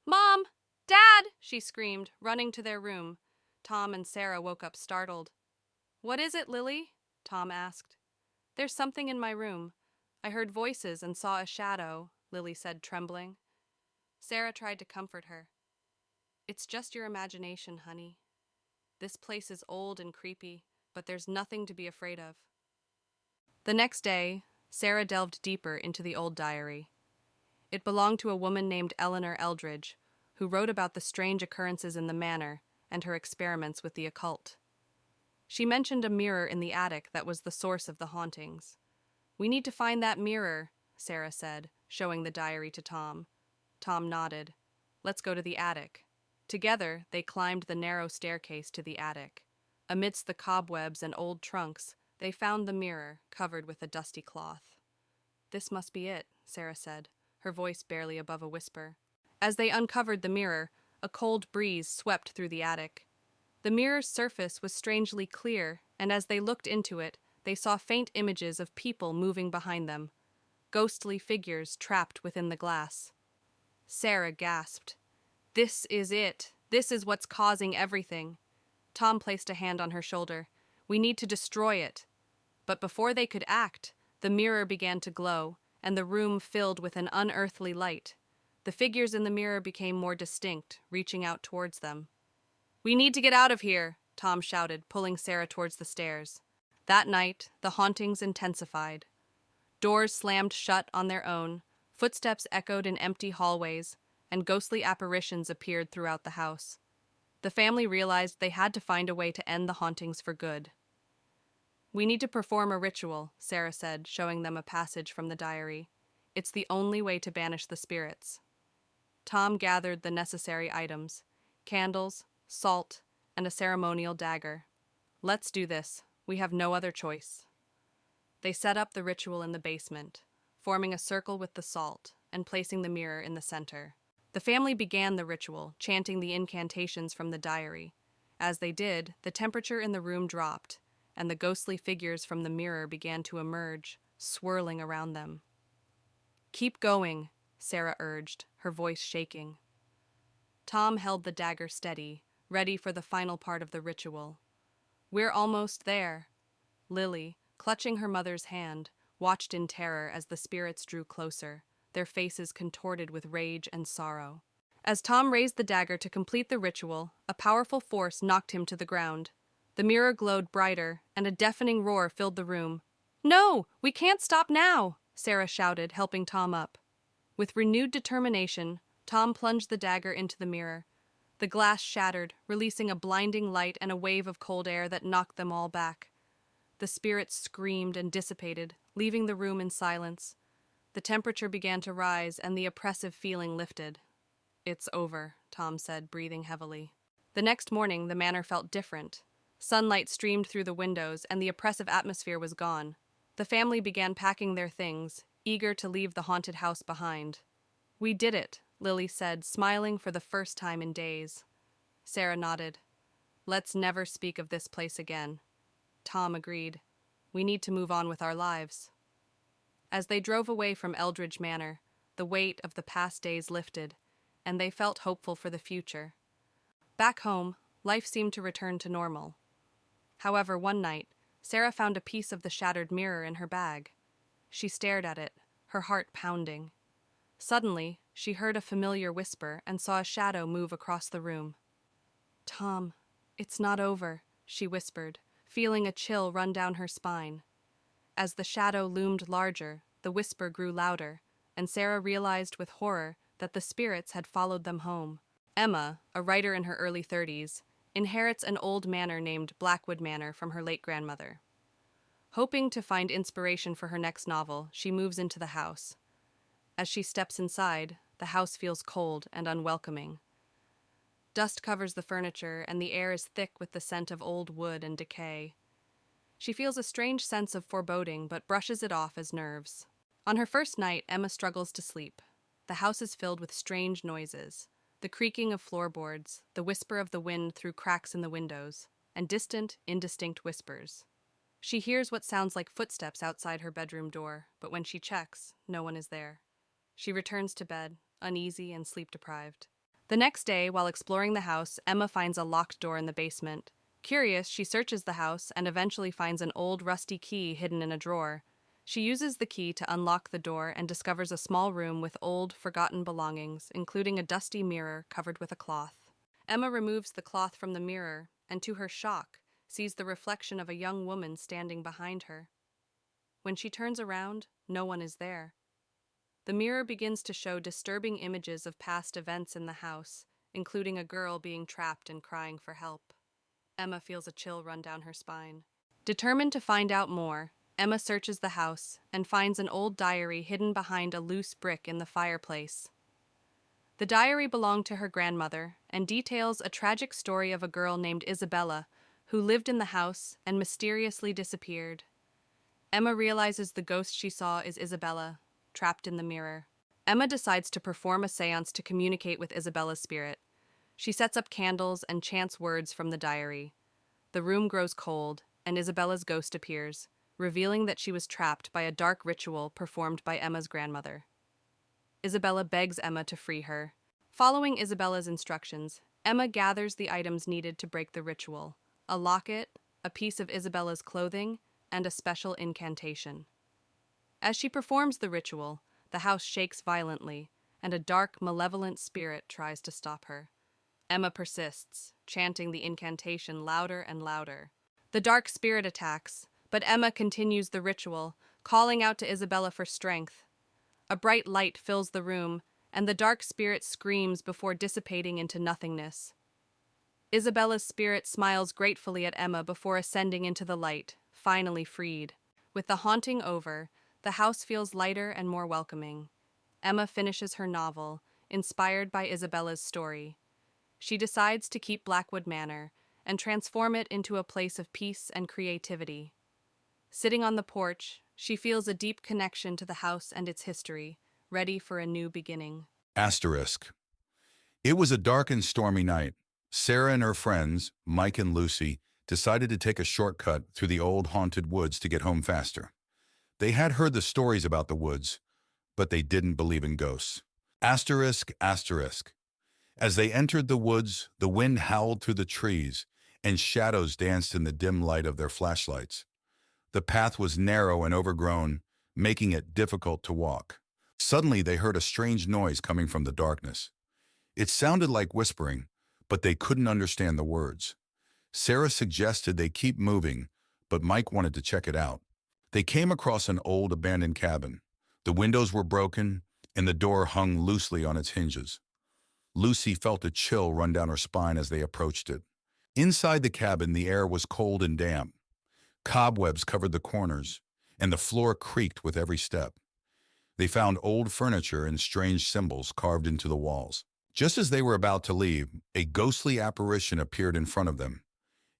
"Mom! Dad!" she screamed, running to their room. Tom and Sarah woke up startled. "What is it, Lily?" Tom asked. "There's something in my room. I heard voices and saw a shadow," Lily said, trembling. Sarah tried to comfort her. "It's just your imagination, honey. This place is old and creepy, but there's nothing to be afraid of." The next day, Sarah delved deeper into the old diary. It belonged to a woman named Eleanor Eldridge, who wrote about the strange occurrences in the manor and her experiments with the occult. She mentioned a mirror in the attic that was the source of the hauntings. "We need to find that mirror," Sarah said, showing the diary to Tom. Tom nodded. "Let's go to the attic." Together, they climbed the narrow staircase to the attic. Amidst the cobwebs and old trunks, they found the mirror, covered with a dusty cloth. "This must be it," Sarah said, her voice barely above a whisper. As they uncovered the mirror, a cold breeze swept through the attic. The mirror's surface was strangely clear, and as they looked into it, they saw faint images of people moving behind them, ghostly figures trapped within the glass. Sarah gasped. "This is it. This is what's causing everything." Tom placed a hand on her shoulder. "We need to destroy it." But before they could act, the mirror began to glow, and the room filled with an unearthly light. The figures in the mirror became more distinct, reaching out towards them. "We need to get out of here," Tom shouted, pulling Sarah towards the stairs. That night, the hauntings intensified. Doors slammed shut on their own, footsteps echoed in empty hallways, and ghostly apparitions appeared throughout the house. The family realized they had to find a way to end the hauntings for good. "We need to perform a ritual," Sarah said, showing them a passage from the diary. "It's the only way to banish the spirits." Tom gathered the necessary items: candles, salt, and a ceremonial dagger. "Let's do this. We have no other choice." They set up the ritual in the basement, forming a circle with the salt and placing the mirror in the center. The family began the ritual, chanting the incantations from the diary. As they did, the temperature in the room dropped, and the ghostly figures from the mirror began to emerge, swirling around them. "Keep going," Sarah urged, her voice shaking. Tom held the dagger steady, ready for the final part of the ritual. "We're almost there." Lily, clutching her mother's hand, watched in terror as the spirits drew closer, their faces contorted with rage and sorrow. As Tom raised the dagger to complete the ritual, a powerful force knocked him to the ground. The mirror glowed brighter, and a deafening roar filled the room. "No, we can't stop now!" Sarah shouted, helping Tom up. With renewed determination, Tom plunged the dagger into the mirror. The glass shattered, releasing a blinding light and a wave of cold air that knocked them all back. The spirits screamed and dissipated, leaving the room in silence. The temperature began to rise, and the oppressive feeling lifted. "It's over," Tom said, breathing heavily. The next morning, the manor felt different. Sunlight streamed through the windows, and the oppressive atmosphere was gone. The family began packing their things, eager to leave the haunted house behind. "We did it," Lily said, smiling for the first time in days. Sarah nodded. "Let's never speak of this place again." Tom agreed. "We need to move on with our lives." As they drove away from Eldridge Manor, the weight of the past days lifted, and they felt hopeful for the future. Back home, life seemed to return to normal. However, one night, Sarah found a piece of the shattered mirror in her bag. She stared at it, her heart pounding. Suddenly, she heard a familiar whisper and saw a shadow move across the room. "Tom, it's not over," she whispered, feeling a chill run down her spine. As the shadow loomed larger, the whisper grew louder, and Sarah realized with horror that the spirits had followed them home. Emma, a writer in her early 30s, inherits an old manor named Blackwood Manor from her late grandmother. Hoping to find inspiration for her next novel, she moves into the house. As she steps inside, the house feels cold and unwelcoming. Dust covers the furniture, and the air is thick with the scent of old wood and decay. She feels a strange sense of foreboding, but brushes it off as nerves. On her first night, Emma struggles to sleep. The house is filled with strange noises: the creaking of floorboards, the whisper of the wind through cracks in the windows, and distant, indistinct whispers. She hears what sounds like footsteps outside her bedroom door, but when she checks, no one is there. She returns to bed, uneasy and sleep-deprived. The next day, while exploring the house, Emma finds a locked door in the basement. Curious, she searches the house and eventually finds an old rusty key hidden in a drawer. She uses the key to unlock the door and discovers a small room with old, forgotten belongings, including a dusty mirror covered with a cloth. Emma removes the cloth from the mirror and, to her shock, sees the reflection of a young woman standing behind her. When she turns around, no one is there. The mirror begins to show disturbing images of past events in the house, including a girl being trapped and crying for help. Emma feels a chill run down her spine. Determined to find out more, Emma searches the house and finds an old diary hidden behind a loose brick in the fireplace. The diary belonged to her grandmother and details a tragic story of a girl named Isabella who lived in the house and mysteriously disappeared. Emma realizes the ghost she saw is Isabella, trapped in the mirror. Emma decides to perform a seance to communicate with Isabella's spirit. She sets up candles and chants words from the diary. The room grows cold, and Isabella's ghost appears, revealing that she was trapped by a dark ritual performed by Emma's grandmother. Isabella begs Emma to free her. Following Isabella's instructions, Emma gathers the items needed to break the ritual: a locket, a piece of Isabella's clothing, and a special incantation. As she performs the ritual, the house shakes violently, and a dark, malevolent spirit tries to stop her. Emma persists, chanting the incantation louder and louder. The dark spirit attacks, but Emma continues the ritual, calling out to Isabella for strength. A bright light fills the room, and the dark spirit screams before dissipating into nothingness. Isabella's spirit smiles gratefully at Emma before ascending into the light, finally freed. With the haunting over, the house feels lighter and more welcoming. Emma finishes her novel, inspired by Isabella's story. She decides to keep Blackwood Manor and transform it into a place of peace and creativity. Sitting on the porch, she feels a deep connection to the house and its history, ready for a new beginning. Asterisk. It was a dark and stormy night. Sarah and her friends, Mike and Lucy, decided to take a shortcut through the old haunted woods to get home faster. They had heard the stories about the woods, but they didn't believe in ghosts. Asterisk, asterisk. As they entered the woods, the wind howled through the trees, and shadows danced in the dim light of their flashlights. The path was narrow and overgrown, making it difficult to walk. Suddenly, they heard a strange noise coming from the darkness. It sounded like whispering, but they couldn't understand the words. Sarah suggested they keep moving, but Mike wanted to check it out. They came across an old abandoned cabin. The windows were broken, and the door hung loosely on its hinges. Lucy felt a chill run down her spine as they approached it. Inside the cabin, the air was cold and damp. Cobwebs covered the corners, and the floor creaked with every step. They found old furniture and strange symbols carved into the walls. Just as they were about to leave, a ghostly apparition appeared in front of them.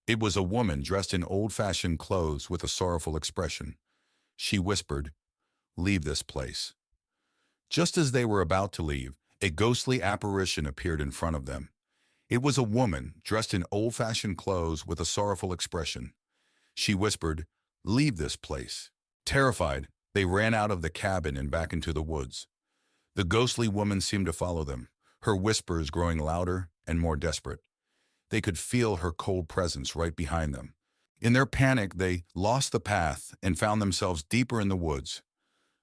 It was a woman dressed in old-fashioned clothes with a sorrowful expression. She whispered, "Leave this place." Just as they were about to leave, a ghostly apparition appeared in front of them. It was a woman dressed in old-fashioned clothes with a sorrowful expression. She whispered, "Leave this place." Terrified, they ran out of the cabin and back into the woods. The ghostly woman seemed to follow them, her whispers growing louder and more desperate. They could feel her cold presence right behind them. In their panic, they lost the path and found themselves deeper in the woods.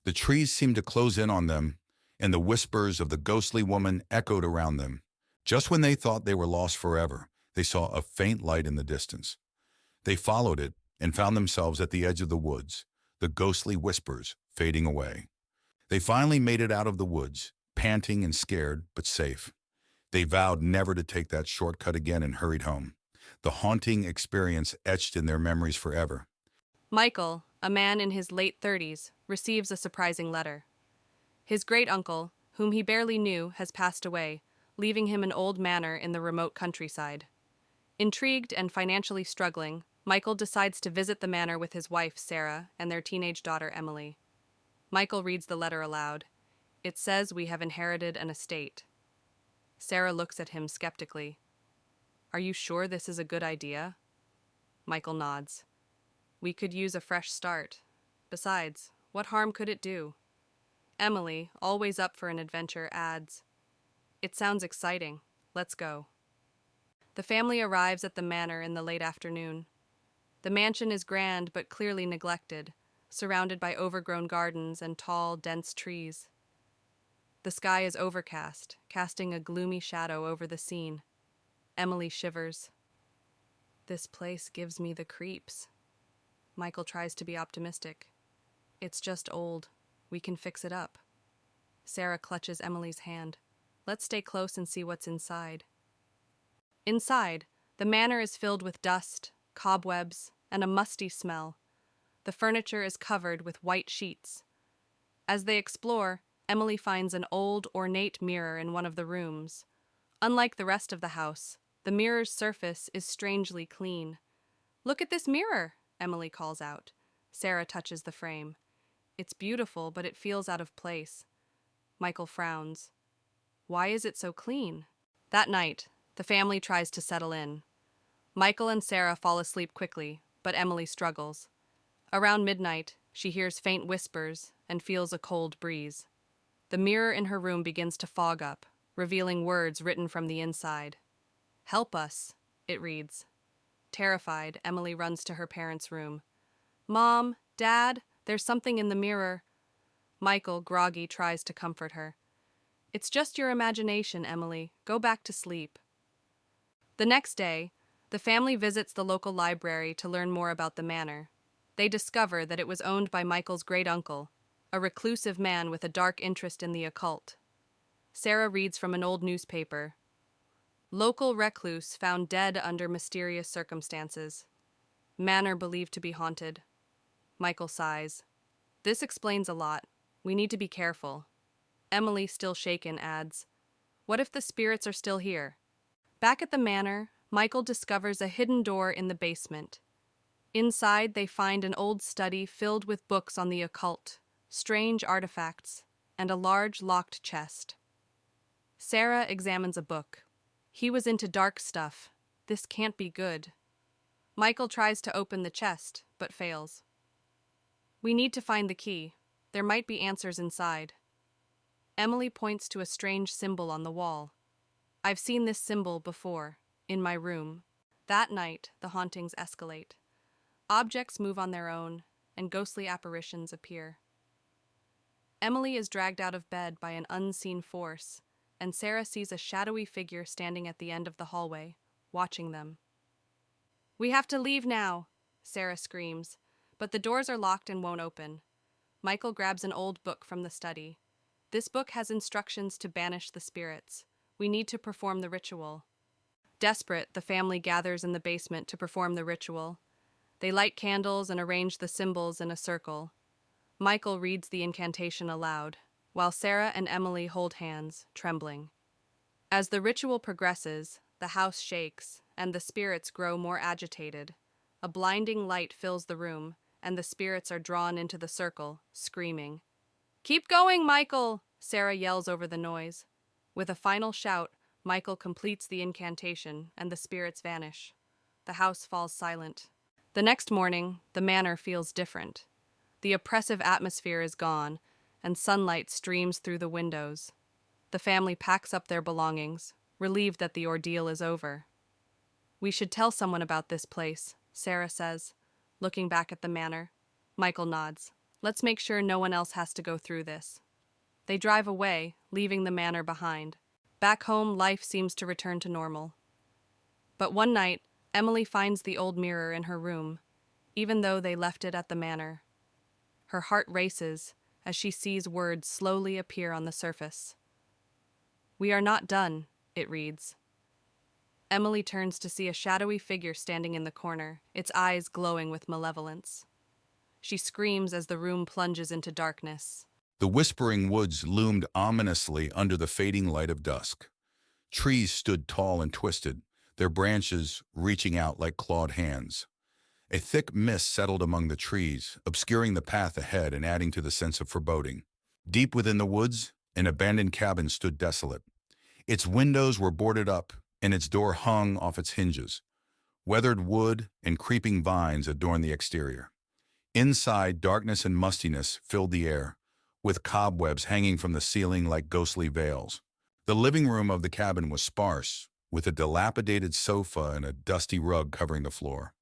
The trees seemed to close in on them, and the whispers of the ghostly woman echoed around them. Just when they thought they were lost forever, they saw a faint light in the distance. They followed it and found themselves at the edge of the woods, the ghostly whispers fading away. They finally made it out of the woods, panting and scared, but safe. They vowed never to take that shortcut again and hurried home, the haunting experience etched in their memories forever. Michael, a man in his late 30s, receives a surprising letter. His great-uncle, whom he barely knew, has passed away, leaving him an old manor in the remote countryside. Intrigued and financially struggling, Michael decides to visit the manor with his wife, Sarah, and their teenage daughter, Emily. Michael reads the letter aloud. It says, "We have inherited an estate." Sarah looks at him skeptically. "Are you sure this is a good idea?" Michael nods. "We could use a fresh start. Besides, what harm could it do?" Emily, always up for an adventure, adds, "It sounds exciting. Let's go." The family arrives at the manor in the late afternoon. The mansion is grand but clearly neglected, surrounded by overgrown gardens and tall, dense trees. The sky is overcast, casting a gloomy shadow over the scene. Emily shivers. "This place gives me the creeps." Michael tries to be optimistic. "It's just old. We can fix it up." Sarah clutches Emily's hand. "Let's stay close and see what's inside." Inside, the manor is filled with dust, cobwebs, and a musty smell. The furniture is covered with white sheets. As they explore, Emily finds an old, ornate mirror in one of the rooms. Unlike the rest of the house, the mirror's surface is strangely clean. "Look at this mirror," Emily calls out. Sarah touches the frame. "It's beautiful, but it feels out of place." Michael frowns. Why is it so clean? That night, the family tries to settle in. Michael and Sarah fall asleep quickly, but Emily struggles. Around midnight, she hears faint whispers and feels a cold breeze. The mirror in her room begins to fog up, revealing words written from the inside. "Help us," it reads. Terrified, Emily runs to her parents' room. "Mom, Dad, there's something in the mirror." Michael, groggy, tries to comfort her. "It's just your imagination, Emily. Go back to sleep." The next day, the family visits the local library to learn more about the manor. They discover that it was owned by Michael's great-uncle, a reclusive man with a dark interest in the occult. Sarah reads from an old newspaper. Local recluse found dead under mysterious circumstances. Manor believed to be haunted. Michael sighs. This explains a lot. We need to be careful. Emily, still shaken, adds, "What if the spirits are still here?" Back at the manor, Michael discovers a hidden door in the basement. Inside, they find an old study filled with books on the occult, strange artifacts, and a large locked chest. Sarah examines a book. He was into dark stuff. This can't be good. Michael tries to open the chest, but fails. We need to find the key. There might be answers inside. Emily points to a strange symbol on the wall. I've seen this symbol before, in my room. That night, the hauntings escalate. Objects move on their own, and ghostly apparitions appear. Emily is dragged out of bed by an unseen force, and Sarah sees a shadowy figure standing at the end of the hallway, watching them. "We have to leave now," Sarah screams, but the doors are locked and won't open. Michael grabs an old book from the study. This book has instructions to banish the spirits. We need to perform the ritual. Desperate, the family gathers in the basement to perform the ritual. They light candles and arrange the symbols in a circle. Michael reads the incantation aloud, while Sarah and Emily hold hands, trembling. As the ritual progresses, the house shakes, and the spirits grow more agitated. A blinding light fills the room, and the spirits are drawn into the circle, screaming. "Keep going, Michael!" Sarah yells over the noise. With a final shout, Michael completes the incantation, and the spirits vanish. The house falls silent. The next morning, the manor feels different. The oppressive atmosphere is gone, and sunlight streams through the windows. The family packs up their belongings, relieved that the ordeal is over. "We should tell someone about this place," Sarah says, looking back at the manor. Michael nods. "Let's make sure no one else has to go through this." They drive away, leaving the manor behind. Back home, life seems to return to normal. But one night, Emily finds the old mirror in her room, even though they left it at the manor. Her heart races as she sees words slowly appear on the surface. "We are not done," it reads. Emily turns to see a shadowy figure standing in the corner, its eyes glowing with malevolence. She screams as the room plunges into darkness. The whispering woods loomed ominously under the fading light of dusk. Trees stood tall and twisted, their branches reaching out like clawed hands. A thick mist settled among the trees, obscuring the path ahead and adding to the sense of foreboding. Deep within the woods, an abandoned cabin stood desolate. Its windows were boarded up, and its door hung off its hinges. Weathered wood and creeping vines adorned the exterior. Inside, darkness and mustiness filled the air, with cobwebs hanging from the ceiling like ghostly veils. The living room of the cabin was sparse, with a dilapidated sofa and a dusty rug covering the floor.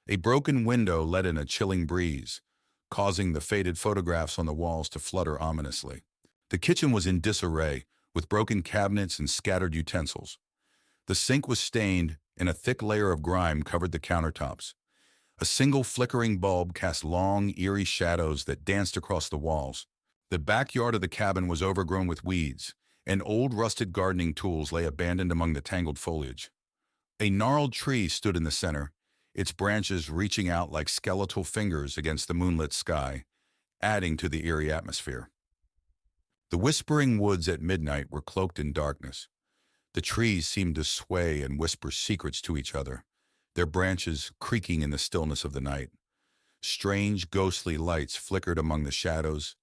A broken window let in a chilling breeze, causing the faded photographs on the walls to flutter ominously. The kitchen was in disarray, with broken cabinets and scattered utensils. The sink was stained, and a thick layer of grime covered the countertops. A single flickering bulb cast long, eerie shadows that danced across the walls. The backyard of the cabin was overgrown with weeds, and old rusted gardening tools lay abandoned among the tangled foliage. A gnarled tree stood in the center, its branches reaching out like skeletal fingers against the moonlit sky, adding to the eerie atmosphere. The whispering woods at midnight were cloaked in darkness. The trees seemed to sway and whisper secrets to each other, their branches creaking in the stillness of the night. Strange, ghostly lights flickered among the shadows,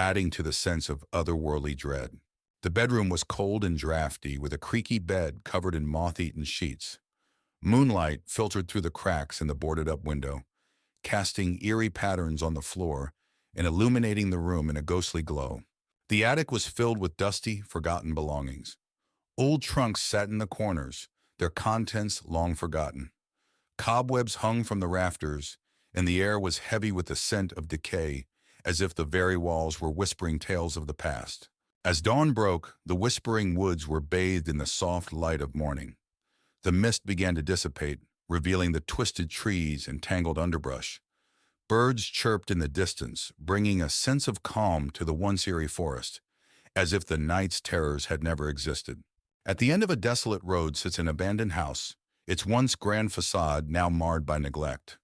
adding to the sense of otherworldly dread. The bedroom was cold and drafty, with a creaky bed covered in moth-eaten sheets. Moonlight filtered through the cracks in the boarded-up window, casting eerie patterns on the floor and illuminating the room in a ghostly glow. The attic was filled with dusty, forgotten belongings. Old trunks sat in the corners, their contents long forgotten. Cobwebs hung from the rafters, and the air was heavy with the scent of decay, as if the very walls were whispering tales of the past. As dawn broke, the whispering woods were bathed in the soft light of morning. The mist began to dissipate, revealing the twisted trees and tangled underbrush. Birds chirped in the distance, bringing a sense of calm to the once eerie forest, as if the night's terrors had never existed. At the end of a desolate road sits an abandoned house, its once grand facade now marred by neglect.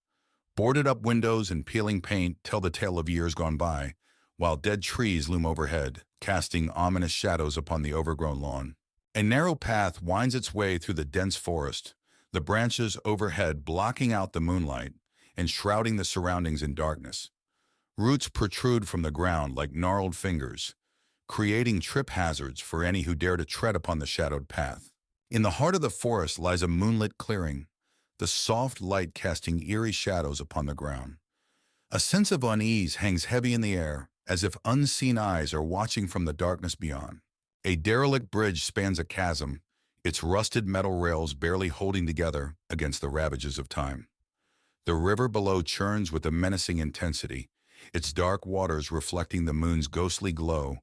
Boarded-up windows and peeling paint tell the tale of years gone by, while dead trees loom overhead, casting ominous shadows upon the overgrown lawn. A narrow path winds its way through the dense forest, the branches overhead blocking out the moonlight and shrouding the surroundings in darkness. Roots protrude from the ground like gnarled fingers, creating trip hazards for any who dare to tread upon the shadowed path. In the heart of the forest lies a moonlit clearing, the soft light casting eerie shadows upon the ground. A sense of unease hangs heavy in the air, as if unseen eyes are watching from the darkness beyond. A derelict bridge spans a chasm, its rusted metal rails barely holding together against the ravages of time. The river below churns with a menacing intensity, its dark waters reflecting the moon's ghostly glow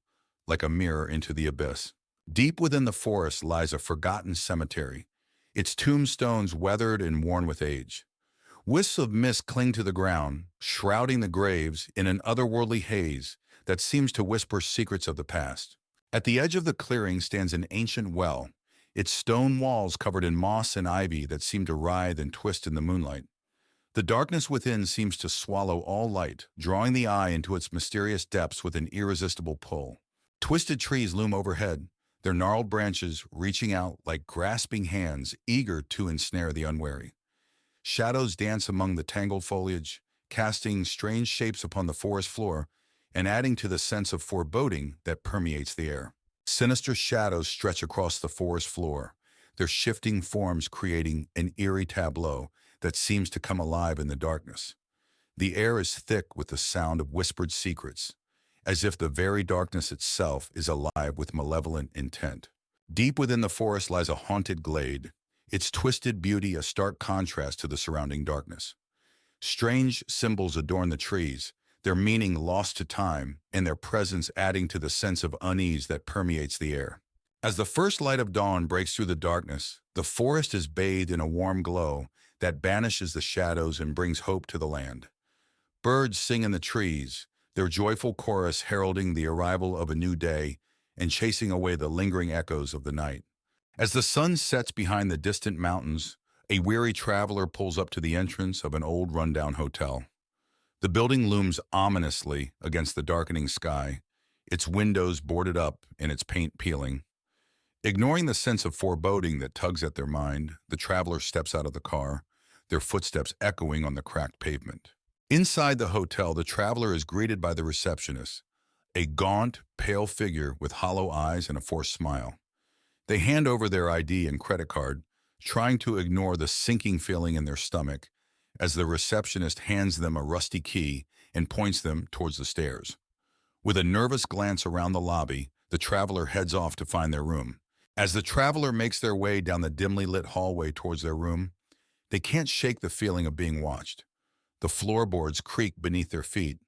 like a mirror into the abyss. Deep within the forest lies a forgotten cemetery, its tombstones weathered and worn with age. Wisps of mist cling to the ground, shrouding the graves in an otherworldly haze that seems to whisper secrets of the past. At the edge of the clearing stands an ancient well, its stone walls covered in moss and ivy that seem to writhe and twist in the moonlight. The darkness within seems to swallow all light, drawing the eye into its mysterious depths with an irresistible pull. Twisted trees loom overhead, their gnarled branches reaching out like grasping hands eager to ensnare the unwary. Shadows dance among the tangled foliage, casting strange shapes upon the forest floor and adding to the sense of foreboding that permeates the air. Sinister shadows stretch across the forest floor, their shifting forms creating an eerie tableau that seems to come alive in the darkness. The air is thick with the sound of whispered secrets, as if the very darkness itself is alive with malevolent intent. Deep within the forest lies a haunted glade, its twisted beauty a stark contrast to the surrounding darkness. Strange symbols adorn the trees, their meaning lost to time and their presence adding to the sense of unease that permeates the air. As the first light of dawn breaks through the darkness, the forest is bathed in a warm glow that banishes the shadows and brings hope to the land. Birds sing in the trees, their joyful chorus heralding the arrival of a new day and chasing away the lingering echoes of the night. As the sun sets behind the distant mountains, a weary traveler pulls up to the entrance of an old rundown hotel. The building looms ominously against the darkening sky, its windows boarded up and its paint peeling. Ignoring the sense of foreboding that tugs at their mind, the traveler steps out of the car, their footsteps echoing on the cracked pavement. Inside the hotel, the traveler is greeted by the receptionist, a gaunt, pale figure with hollow eyes and a forced smile. They hand over their ID and credit card, trying to ignore the sinking feeling in their stomach as the receptionist hands them a rusty key and points them towards the stairs. With a nervous glance around the lobby, the traveler heads off to find their room. As the traveler makes their way down the dimly lit hallway towards their room, they can't shake the feeling of being watched. The floorboards creak beneath their feet,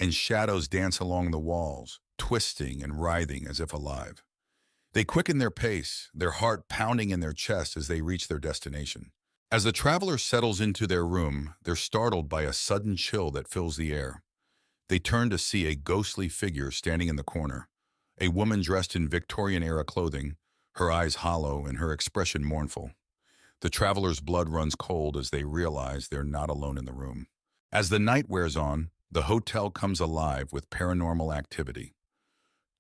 and shadows dance along the walls, twisting and writhing as if alive. They quicken their pace, their heart pounding in their chest as they reach their destination. As the traveler settles into their room, they're startled by a sudden chill that fills the air. They turn to see a ghostly figure standing in the corner, a woman dressed in Victorian-era clothing, her eyes hollow and her expression mournful. The traveler's blood runs cold as they realize they're not alone in the room. As the night wears on, the hotel comes alive with paranormal activity.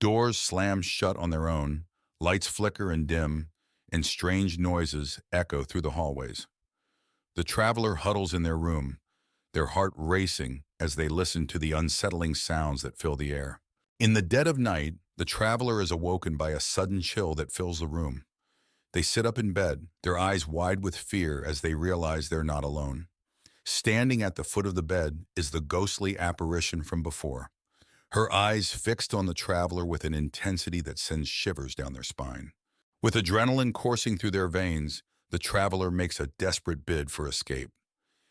Doors slam shut on their own, lights flicker and dim, and strange noises echo through the hallways. The traveler huddles in their room, their heart racing as they listen to the unsettling sounds that fill the air. In the dead of night, the traveler is awoken by a sudden chill that fills the room. They sit up in bed, their eyes wide with fear as they realize they're not alone. Standing at the foot of the bed is the ghostly apparition from before, her eyes fixed on the traveler with an intensity that sends shivers down their spine. With adrenaline coursing through their veins, the traveler makes a desperate bid for escape.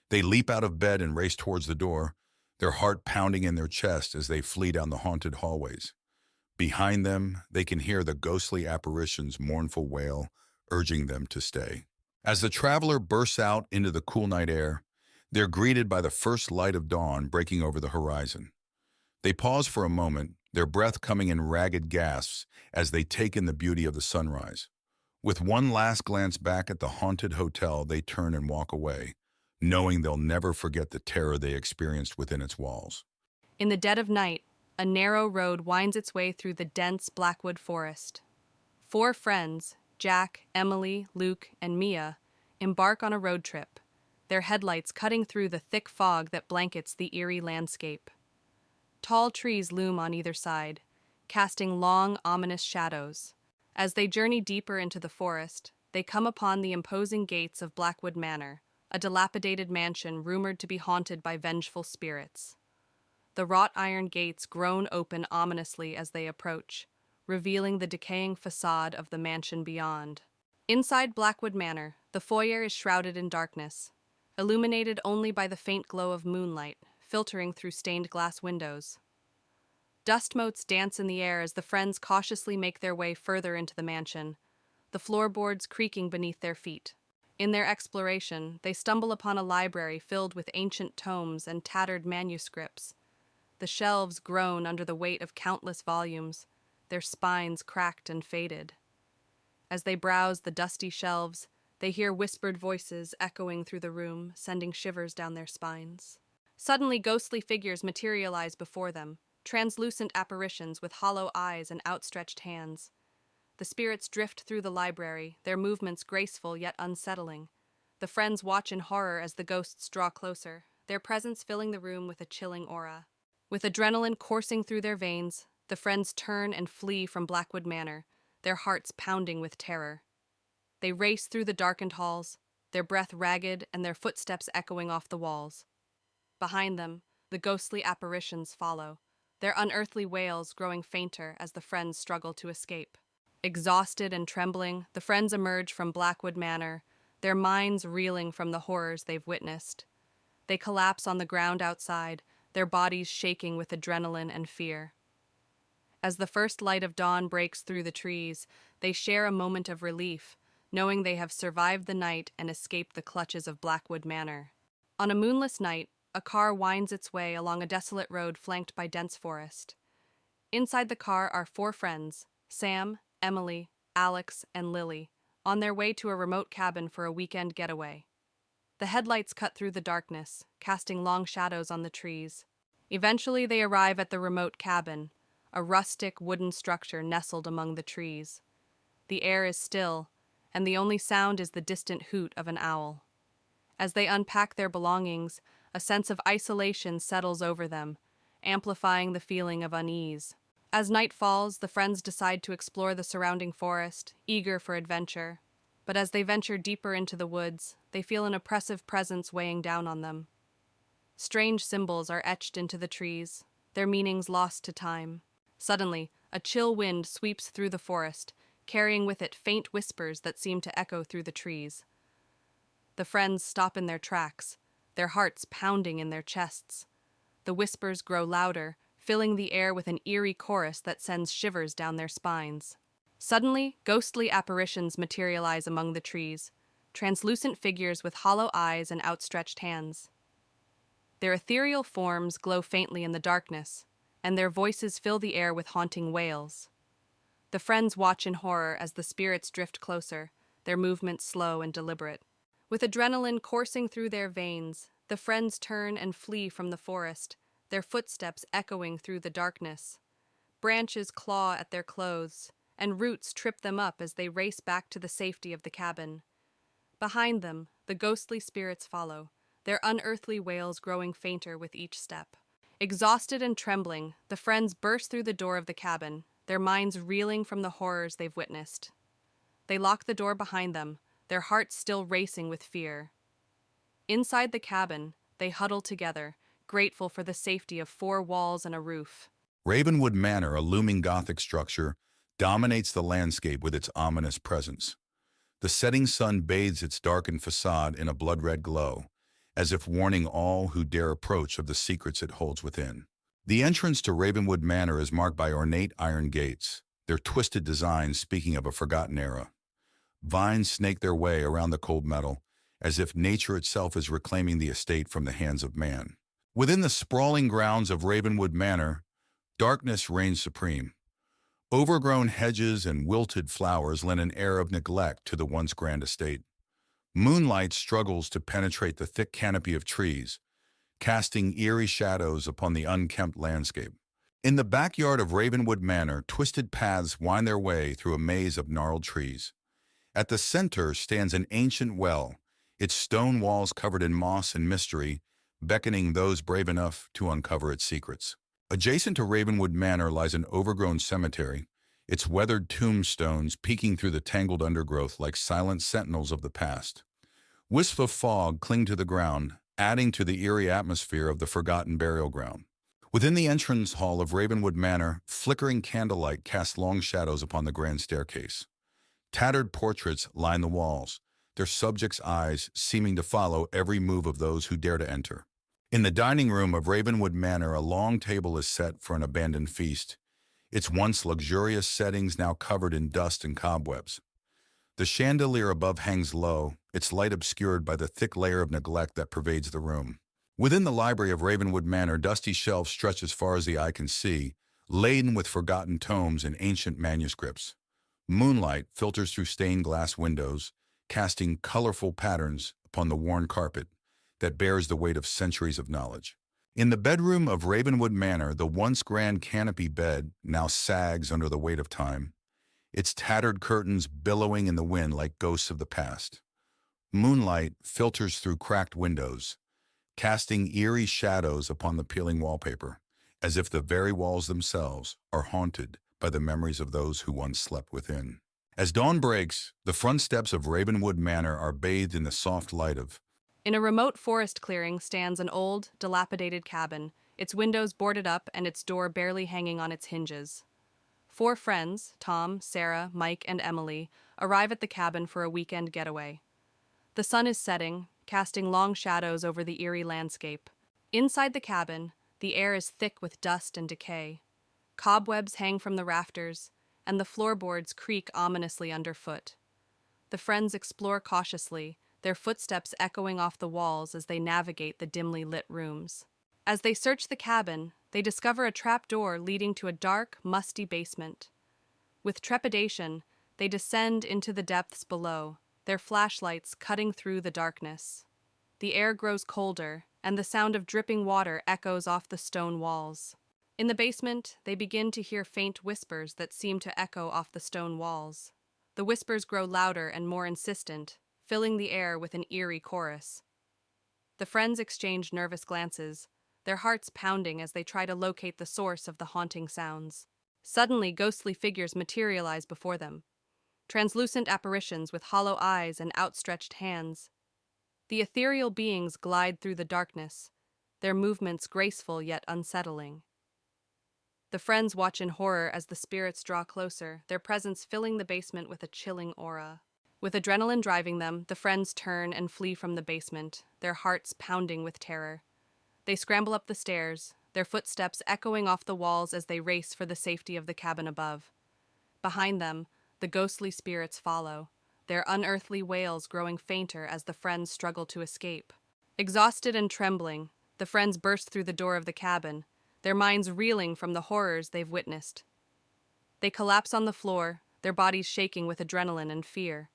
They leap out of bed and race towards the door, their heart pounding in their chest as they flee down the haunted hallways. Behind them, they can hear the ghostly apparition's mournful wail, urging them to stay. As the traveler bursts out into the cool night air, they're greeted by the first light of dawn breaking over the horizon. They pause for a moment, their breath coming in ragged gasps as they take in the beauty of the sunrise. With one last glance back at the haunted hotel, they turn and walk away, knowing they'll never forget the terror they experienced within its walls. In the dead of night, a narrow road winds its way through the dense blackwood forest. 4 friends, Jack, Emily, Luke, and Mia, embark on a road trip, their headlights cutting through the thick fog that blankets the eerie landscape. Tall trees loom on either side, casting long, ominous shadows. As they journey deeper into the forest, they come upon the imposing gates of Blackwood Manor, a dilapidated mansion rumored to be haunted by vengeful spirits. The wrought iron gates groan open ominously as they approach, revealing the decaying facade of the mansion beyond. Inside Blackwood Manor, the foyer is shrouded in darkness, illuminated only by the faint glow of moonlight filtering through stained glass windows. Dust motes dance in the air as the friends cautiously make their way further into the mansion, the floorboards creaking beneath their feet. In their exploration, they stumble upon a library filled with ancient tomes and tattered manuscripts. The shelves groan under the weight of countless volumes, their spines cracked and faded. As they browse the dusty shelves, they hear whispered voices echoing through the room, sending shivers down their spines. Suddenly, ghostly figures materialize before them, translucent apparitions with hollow eyes and outstretched hands. The spirits drift through the library, their movements graceful yet unsettling. The friends watch in horror as the ghosts draw closer, their presence filling the room with a chilling aura. With adrenaline coursing through their veins, the friends turn and flee from Blackwood Manor, their hearts pounding with terror. They race through the darkened halls, their breath ragged and their footsteps echoing off the walls. Behind them, the ghostly apparitions follow, their unearthly wails growing fainter as the friends struggle to escape. Exhausted and trembling, the friends emerge from Blackwood Manor, their minds reeling from the horrors they've witnessed. They collapse on the ground outside, their bodies shaking with adrenaline and fear. As the first light of dawn breaks through the trees, they share a moment of relief, knowing they have survived the night and escaped the clutches of Blackwood Manor. On a moonless night, a car winds its way along a desolate road flanked by dense forest. Inside the car are 4 friends, Sam, Emily, Alex, and Lily, on their way to a remote cabin for a weekend getaway. The headlights cut through the darkness, casting long shadows on the trees. Eventually, they arrive at the remote cabin, a rustic wooden structure nestled among the trees. The air is still, and the only sound is the distant hoot of an owl. As they unpack their belongings, a sense of isolation settles over them, amplifying the feeling of unease. As night falls, the friends decide to explore the surrounding forest, eager for adventure. But as they venture deeper into the woods, they feel an oppressive presence weighing down on them. Strange symbols are etched into the trees, their meanings lost to time. Suddenly, a chill wind sweeps through the forest, carrying with it faint whispers that seem to echo through the trees. The friends stop in their tracks, their hearts pounding in their chests. The whispers grow louder, filling the air with an eerie chorus that sends shivers down their spines. Suddenly, ghostly apparitions materialize among the trees, translucent figures with hollow eyes and outstretched hands. Their ethereal forms glow faintly in the darkness, and their voices fill the air with haunting wails. The friends watch in horror as the spirits drift closer, their movements slow and deliberate. With adrenaline coursing through their veins, the friends turn and flee from the forest, their footsteps echoing through the darkness. Branches claw at their clothes, and roots trip them up as they race back to the safety of the cabin. Behind them, the ghostly spirits follow, their unearthly wails growing fainter with each step. Exhausted and trembling, the friends burst through the door of the cabin, their minds reeling from the horrors they've witnessed. They lock the door behind them, their hearts still racing with fear. Inside the cabin, they huddle together, grateful for the safety of four walls and a roof. Ravenwood Manor, a looming Gothic structure, dominates the landscape with its ominous presence. The setting sun bathes its darkened facade in a blood-red glow, as if warning all who dare approach of the secrets it holds within. The entrance to Ravenwood Manor is marked by ornate iron gates, their twisted designs speaking of a forgotten era. Vines snake their way around the cold metal, as if nature itself is reclaiming the estate from the hands of man. Within the sprawling grounds of Ravenwood Manor, darkness reigns supreme. Overgrown hedges and wilted flowers lend an air of neglect to the once grand estate. Moonlight struggles to penetrate the thick canopy of trees, casting eerie shadows upon the unkempt landscape. In the backyard of Ravenwood Manor, twisted paths wind their way through a maze of gnarled trees. At the center stands an ancient well, its stone walls covered in moss and mystery, beckoning those brave enough to uncover its secrets. Adjacent to Ravenwood Manor lies an overgrown cemetery, its weathered tombstones peeking through the tangled undergrowth like silent sentinels of the past. Wisps of fog cling to the ground, adding to the eerie atmosphere of the forgotten burial ground. Within the entrance hall of Ravenwood Manor, flickering candlelight casts long shadows upon the grand staircase. Tattered portraits line the walls, their subjects' eyes seeming to follow every move of those who dare to enter. In the dining room of Ravenwood Manor, a long table is set for an abandoned feast, its once luxurious settings now covered in dust and cobwebs. The chandelier above hangs low, its light obscured by the thick layer of neglect that pervades the room. Within the library of Ravenwood Manor, dusty shelves stretch as far as the eye can see, laden with forgotten tomes and ancient manuscripts. Moonlight filters through stained glass windows, casting colorful patterns upon the worn carpet that bears the weight of centuries of knowledge. In the bedroom of Ravenwood Manor, the once grand canopy bed now sags under the weight of time, its tattered curtains billowing in the wind like ghosts of the past. Moonlight filters through cracked windows, casting eerie shadows upon the peeling wallpaper, as if the very walls themselves are haunted by the memories of those who once slept within. As dawn breaks, the front steps of Ravenwood Manor are bathed in the soft light of. In a remote forest clearing stands an old, dilapidated cabin, its windows boarded up and its door barely hanging on its hinges. Four friends, Tom, Sarah, Mike, and Emily, arrive at the cabin for a weekend getaway. The sun is setting, casting long shadows over the eerie landscape. Inside the cabin, the air is thick with dust and decay. Cobwebs hang from the rafters, and the floorboards creak ominously underfoot. The friends explore cautiously, their footsteps echoing off the walls as they navigate the dimly lit rooms. As they search the cabin, they discover a trapdoor leading to a dark, musty basement. With trepidation, they descend into the depths below, their flashlights cutting through the darkness. The air grows colder, and the sound of dripping water echoes off the stone walls. In the basement, they begin to hear faint whispers that seem to echo off the stone walls. The whispers grow louder and more insistent, filling the air with an eerie chorus. The friends exchange nervous glances, their hearts pounding as they try to locate the source of the haunting sounds. Suddenly, ghostly figures materialize before them, translucent apparitions with hollow eyes and outstretched hands. The ethereal beings glide through the darkness, their movements graceful yet unsettling. The friends watch in horror as the spirits draw closer, their presence filling the basement with a chilling aura. With adrenaline driving them, the friends turn and flee from the basement, their hearts pounding with terror. They scramble up the stairs, their footsteps echoing off the walls as they race for the safety of the cabin above. Behind them, the ghostly spirits follow, their unearthly wails growing fainter as the friends struggle to escape. Exhausted and trembling, the friends burst through the door of the cabin, their minds reeling from the horrors they've witnessed. They collapse on the floor, their bodies shaking with adrenaline and fear.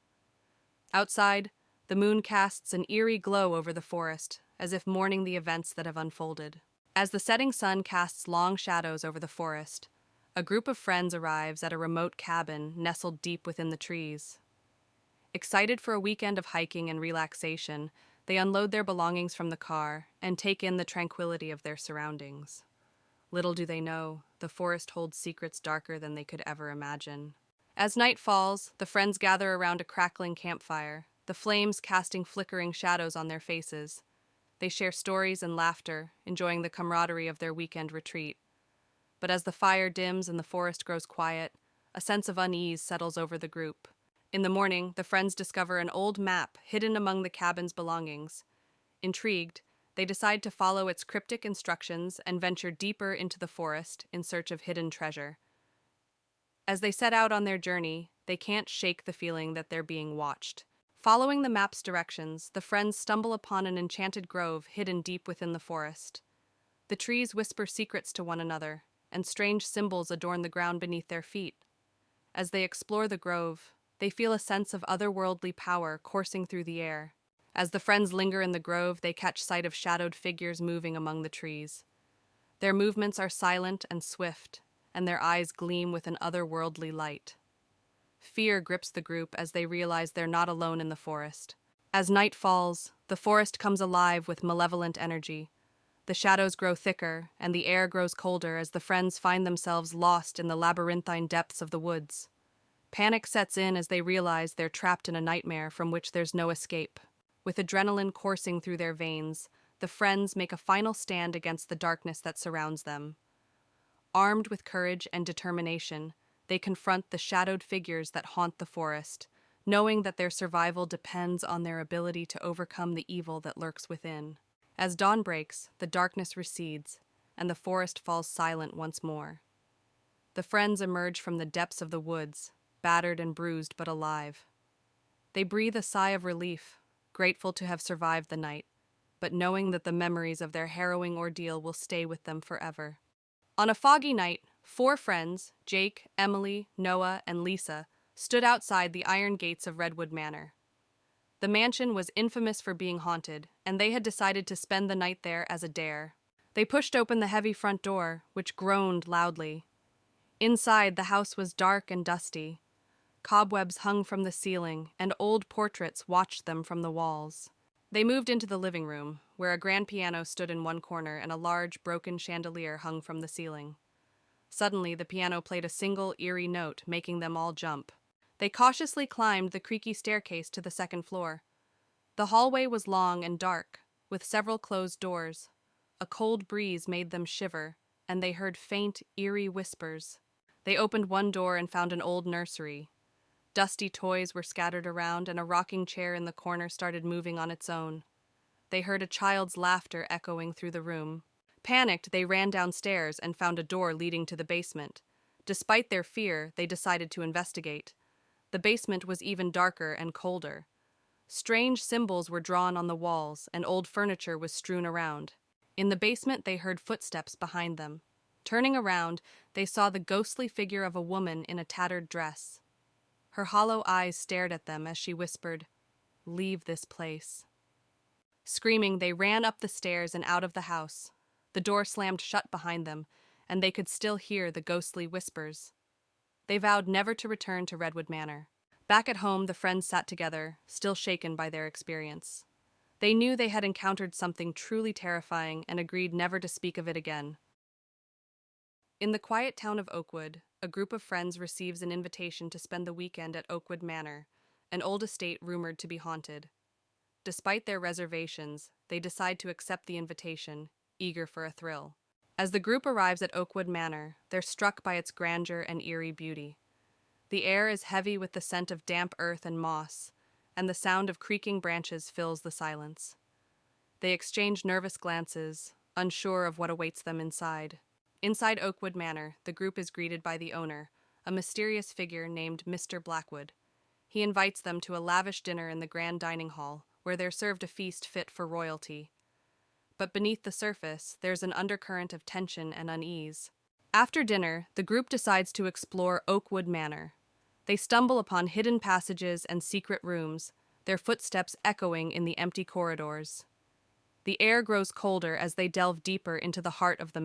Outside, the moon casts an eerie glow over the forest, as if mourning the events that have unfolded. As the setting sun casts long shadows over the forest, a group of friends arrives at a remote cabin nestled deep within the trees. Excited for a weekend of hiking and relaxation, they unload their belongings from the car and take in the tranquility of their surroundings. Little do they know, the forest holds secrets darker than they could ever imagine. As night falls, the friends gather around a crackling campfire, the flames casting flickering shadows on their faces. They share stories and laughter, enjoying the camaraderie of their weekend retreat. But as the fire dims and the forest grows quiet, a sense of unease settles over the group. In the morning, the friends discover an old map hidden among the cabin's belongings. Intrigued, they decide to follow its cryptic instructions and venture deeper into the forest in search of hidden treasure. As they set out on their journey, they can't shake the feeling that they're being watched. Following the map's directions, the friends stumble upon an enchanted grove hidden deep within the forest. The trees whisper secrets to one another, and strange symbols adorn the ground beneath their feet. As they explore the grove, they feel a sense of otherworldly power coursing through the air. As the friends linger in the grove, they catch sight of shadowed figures moving among the trees. Their movements are silent and swift, and their eyes gleam with an otherworldly light. Fear grips the group as they realize they're not alone in the forest. As night falls, the forest comes alive with malevolent energy. The shadows grow thicker, and the air grows colder as the friends find themselves lost in the labyrinthine depths of the woods. Panic sets in as they realize they're trapped in a nightmare from which there's no escape. With adrenaline coursing through their veins, the friends make a final stand against the darkness that surrounds them. Armed with courage and determination, they confront the shadowed figures that haunt the forest, knowing that their survival depends on their ability to overcome the evil that lurks within. As dawn breaks, the darkness recedes, and the forest falls silent once more. The friends emerge from the depths of the woods, battered and bruised but alive. They breathe a sigh of relief, grateful to have survived the night, but knowing that the memories of their harrowing ordeal will stay with them forever. On a foggy night, 4 friends, Jake, Emily, Noah, and Lisa, stood outside the iron gates of Redwood Manor. The mansion was infamous for being haunted, and they had decided to spend the night there as a dare. They pushed open the heavy front door, which groaned loudly. Inside, the house was dark and dusty. Cobwebs hung from the ceiling, and old portraits watched them from the walls. They moved into the living room, where a grand piano stood in one corner and a large, broken chandelier hung from the ceiling. Suddenly, the piano played a single, eerie note, making them all jump. They cautiously climbed the creaky staircase to the second floor. The hallway was long and dark, with several closed doors. A cold breeze made them shiver, and they heard faint, eerie whispers. They opened one door and found an old nursery. Dusty toys were scattered around, and a rocking chair in the corner started moving on its own. They heard a child's laughter echoing through the room. Panicked, they ran downstairs and found a door leading to the basement. Despite their fear, they decided to investigate. The basement was even darker and colder. Strange symbols were drawn on the walls, and old furniture was strewn around. In the basement, they heard footsteps behind them. Turning around, they saw the ghostly figure of a woman in a tattered dress. Her hollow eyes stared at them as she whispered, "Leave this place." Screaming, they ran up the stairs and out of the house. The door slammed shut behind them, and they could still hear the ghostly whispers. They vowed never to return to Redwood Manor. Back at home, the friends sat together, still shaken by their experience. They knew they had encountered something truly terrifying and agreed never to speak of it again. In the quiet town of Oakwood, a group of friends receives an invitation to spend the weekend at Oakwood Manor, an old estate rumored to be haunted. Despite their reservations, they decide to accept the invitation, eager for a thrill. As the group arrives at Oakwood Manor, they're struck by its grandeur and eerie beauty. The air is heavy with the scent of damp earth and moss, and the sound of creaking branches fills the silence. They exchange nervous glances, unsure of what awaits them inside. Inside Oakwood Manor, the group is greeted by the owner, a mysterious figure named Mr. Blackwood. He invites them to a lavish dinner in the grand dining hall, where they're served a feast fit for royalty. But beneath the surface, there's an undercurrent of tension and unease. After dinner, the group decides to explore Oakwood Manor. They stumble upon hidden passages and secret rooms, their footsteps echoing in the empty corridors. The air grows colder as they delve deeper into the heart of the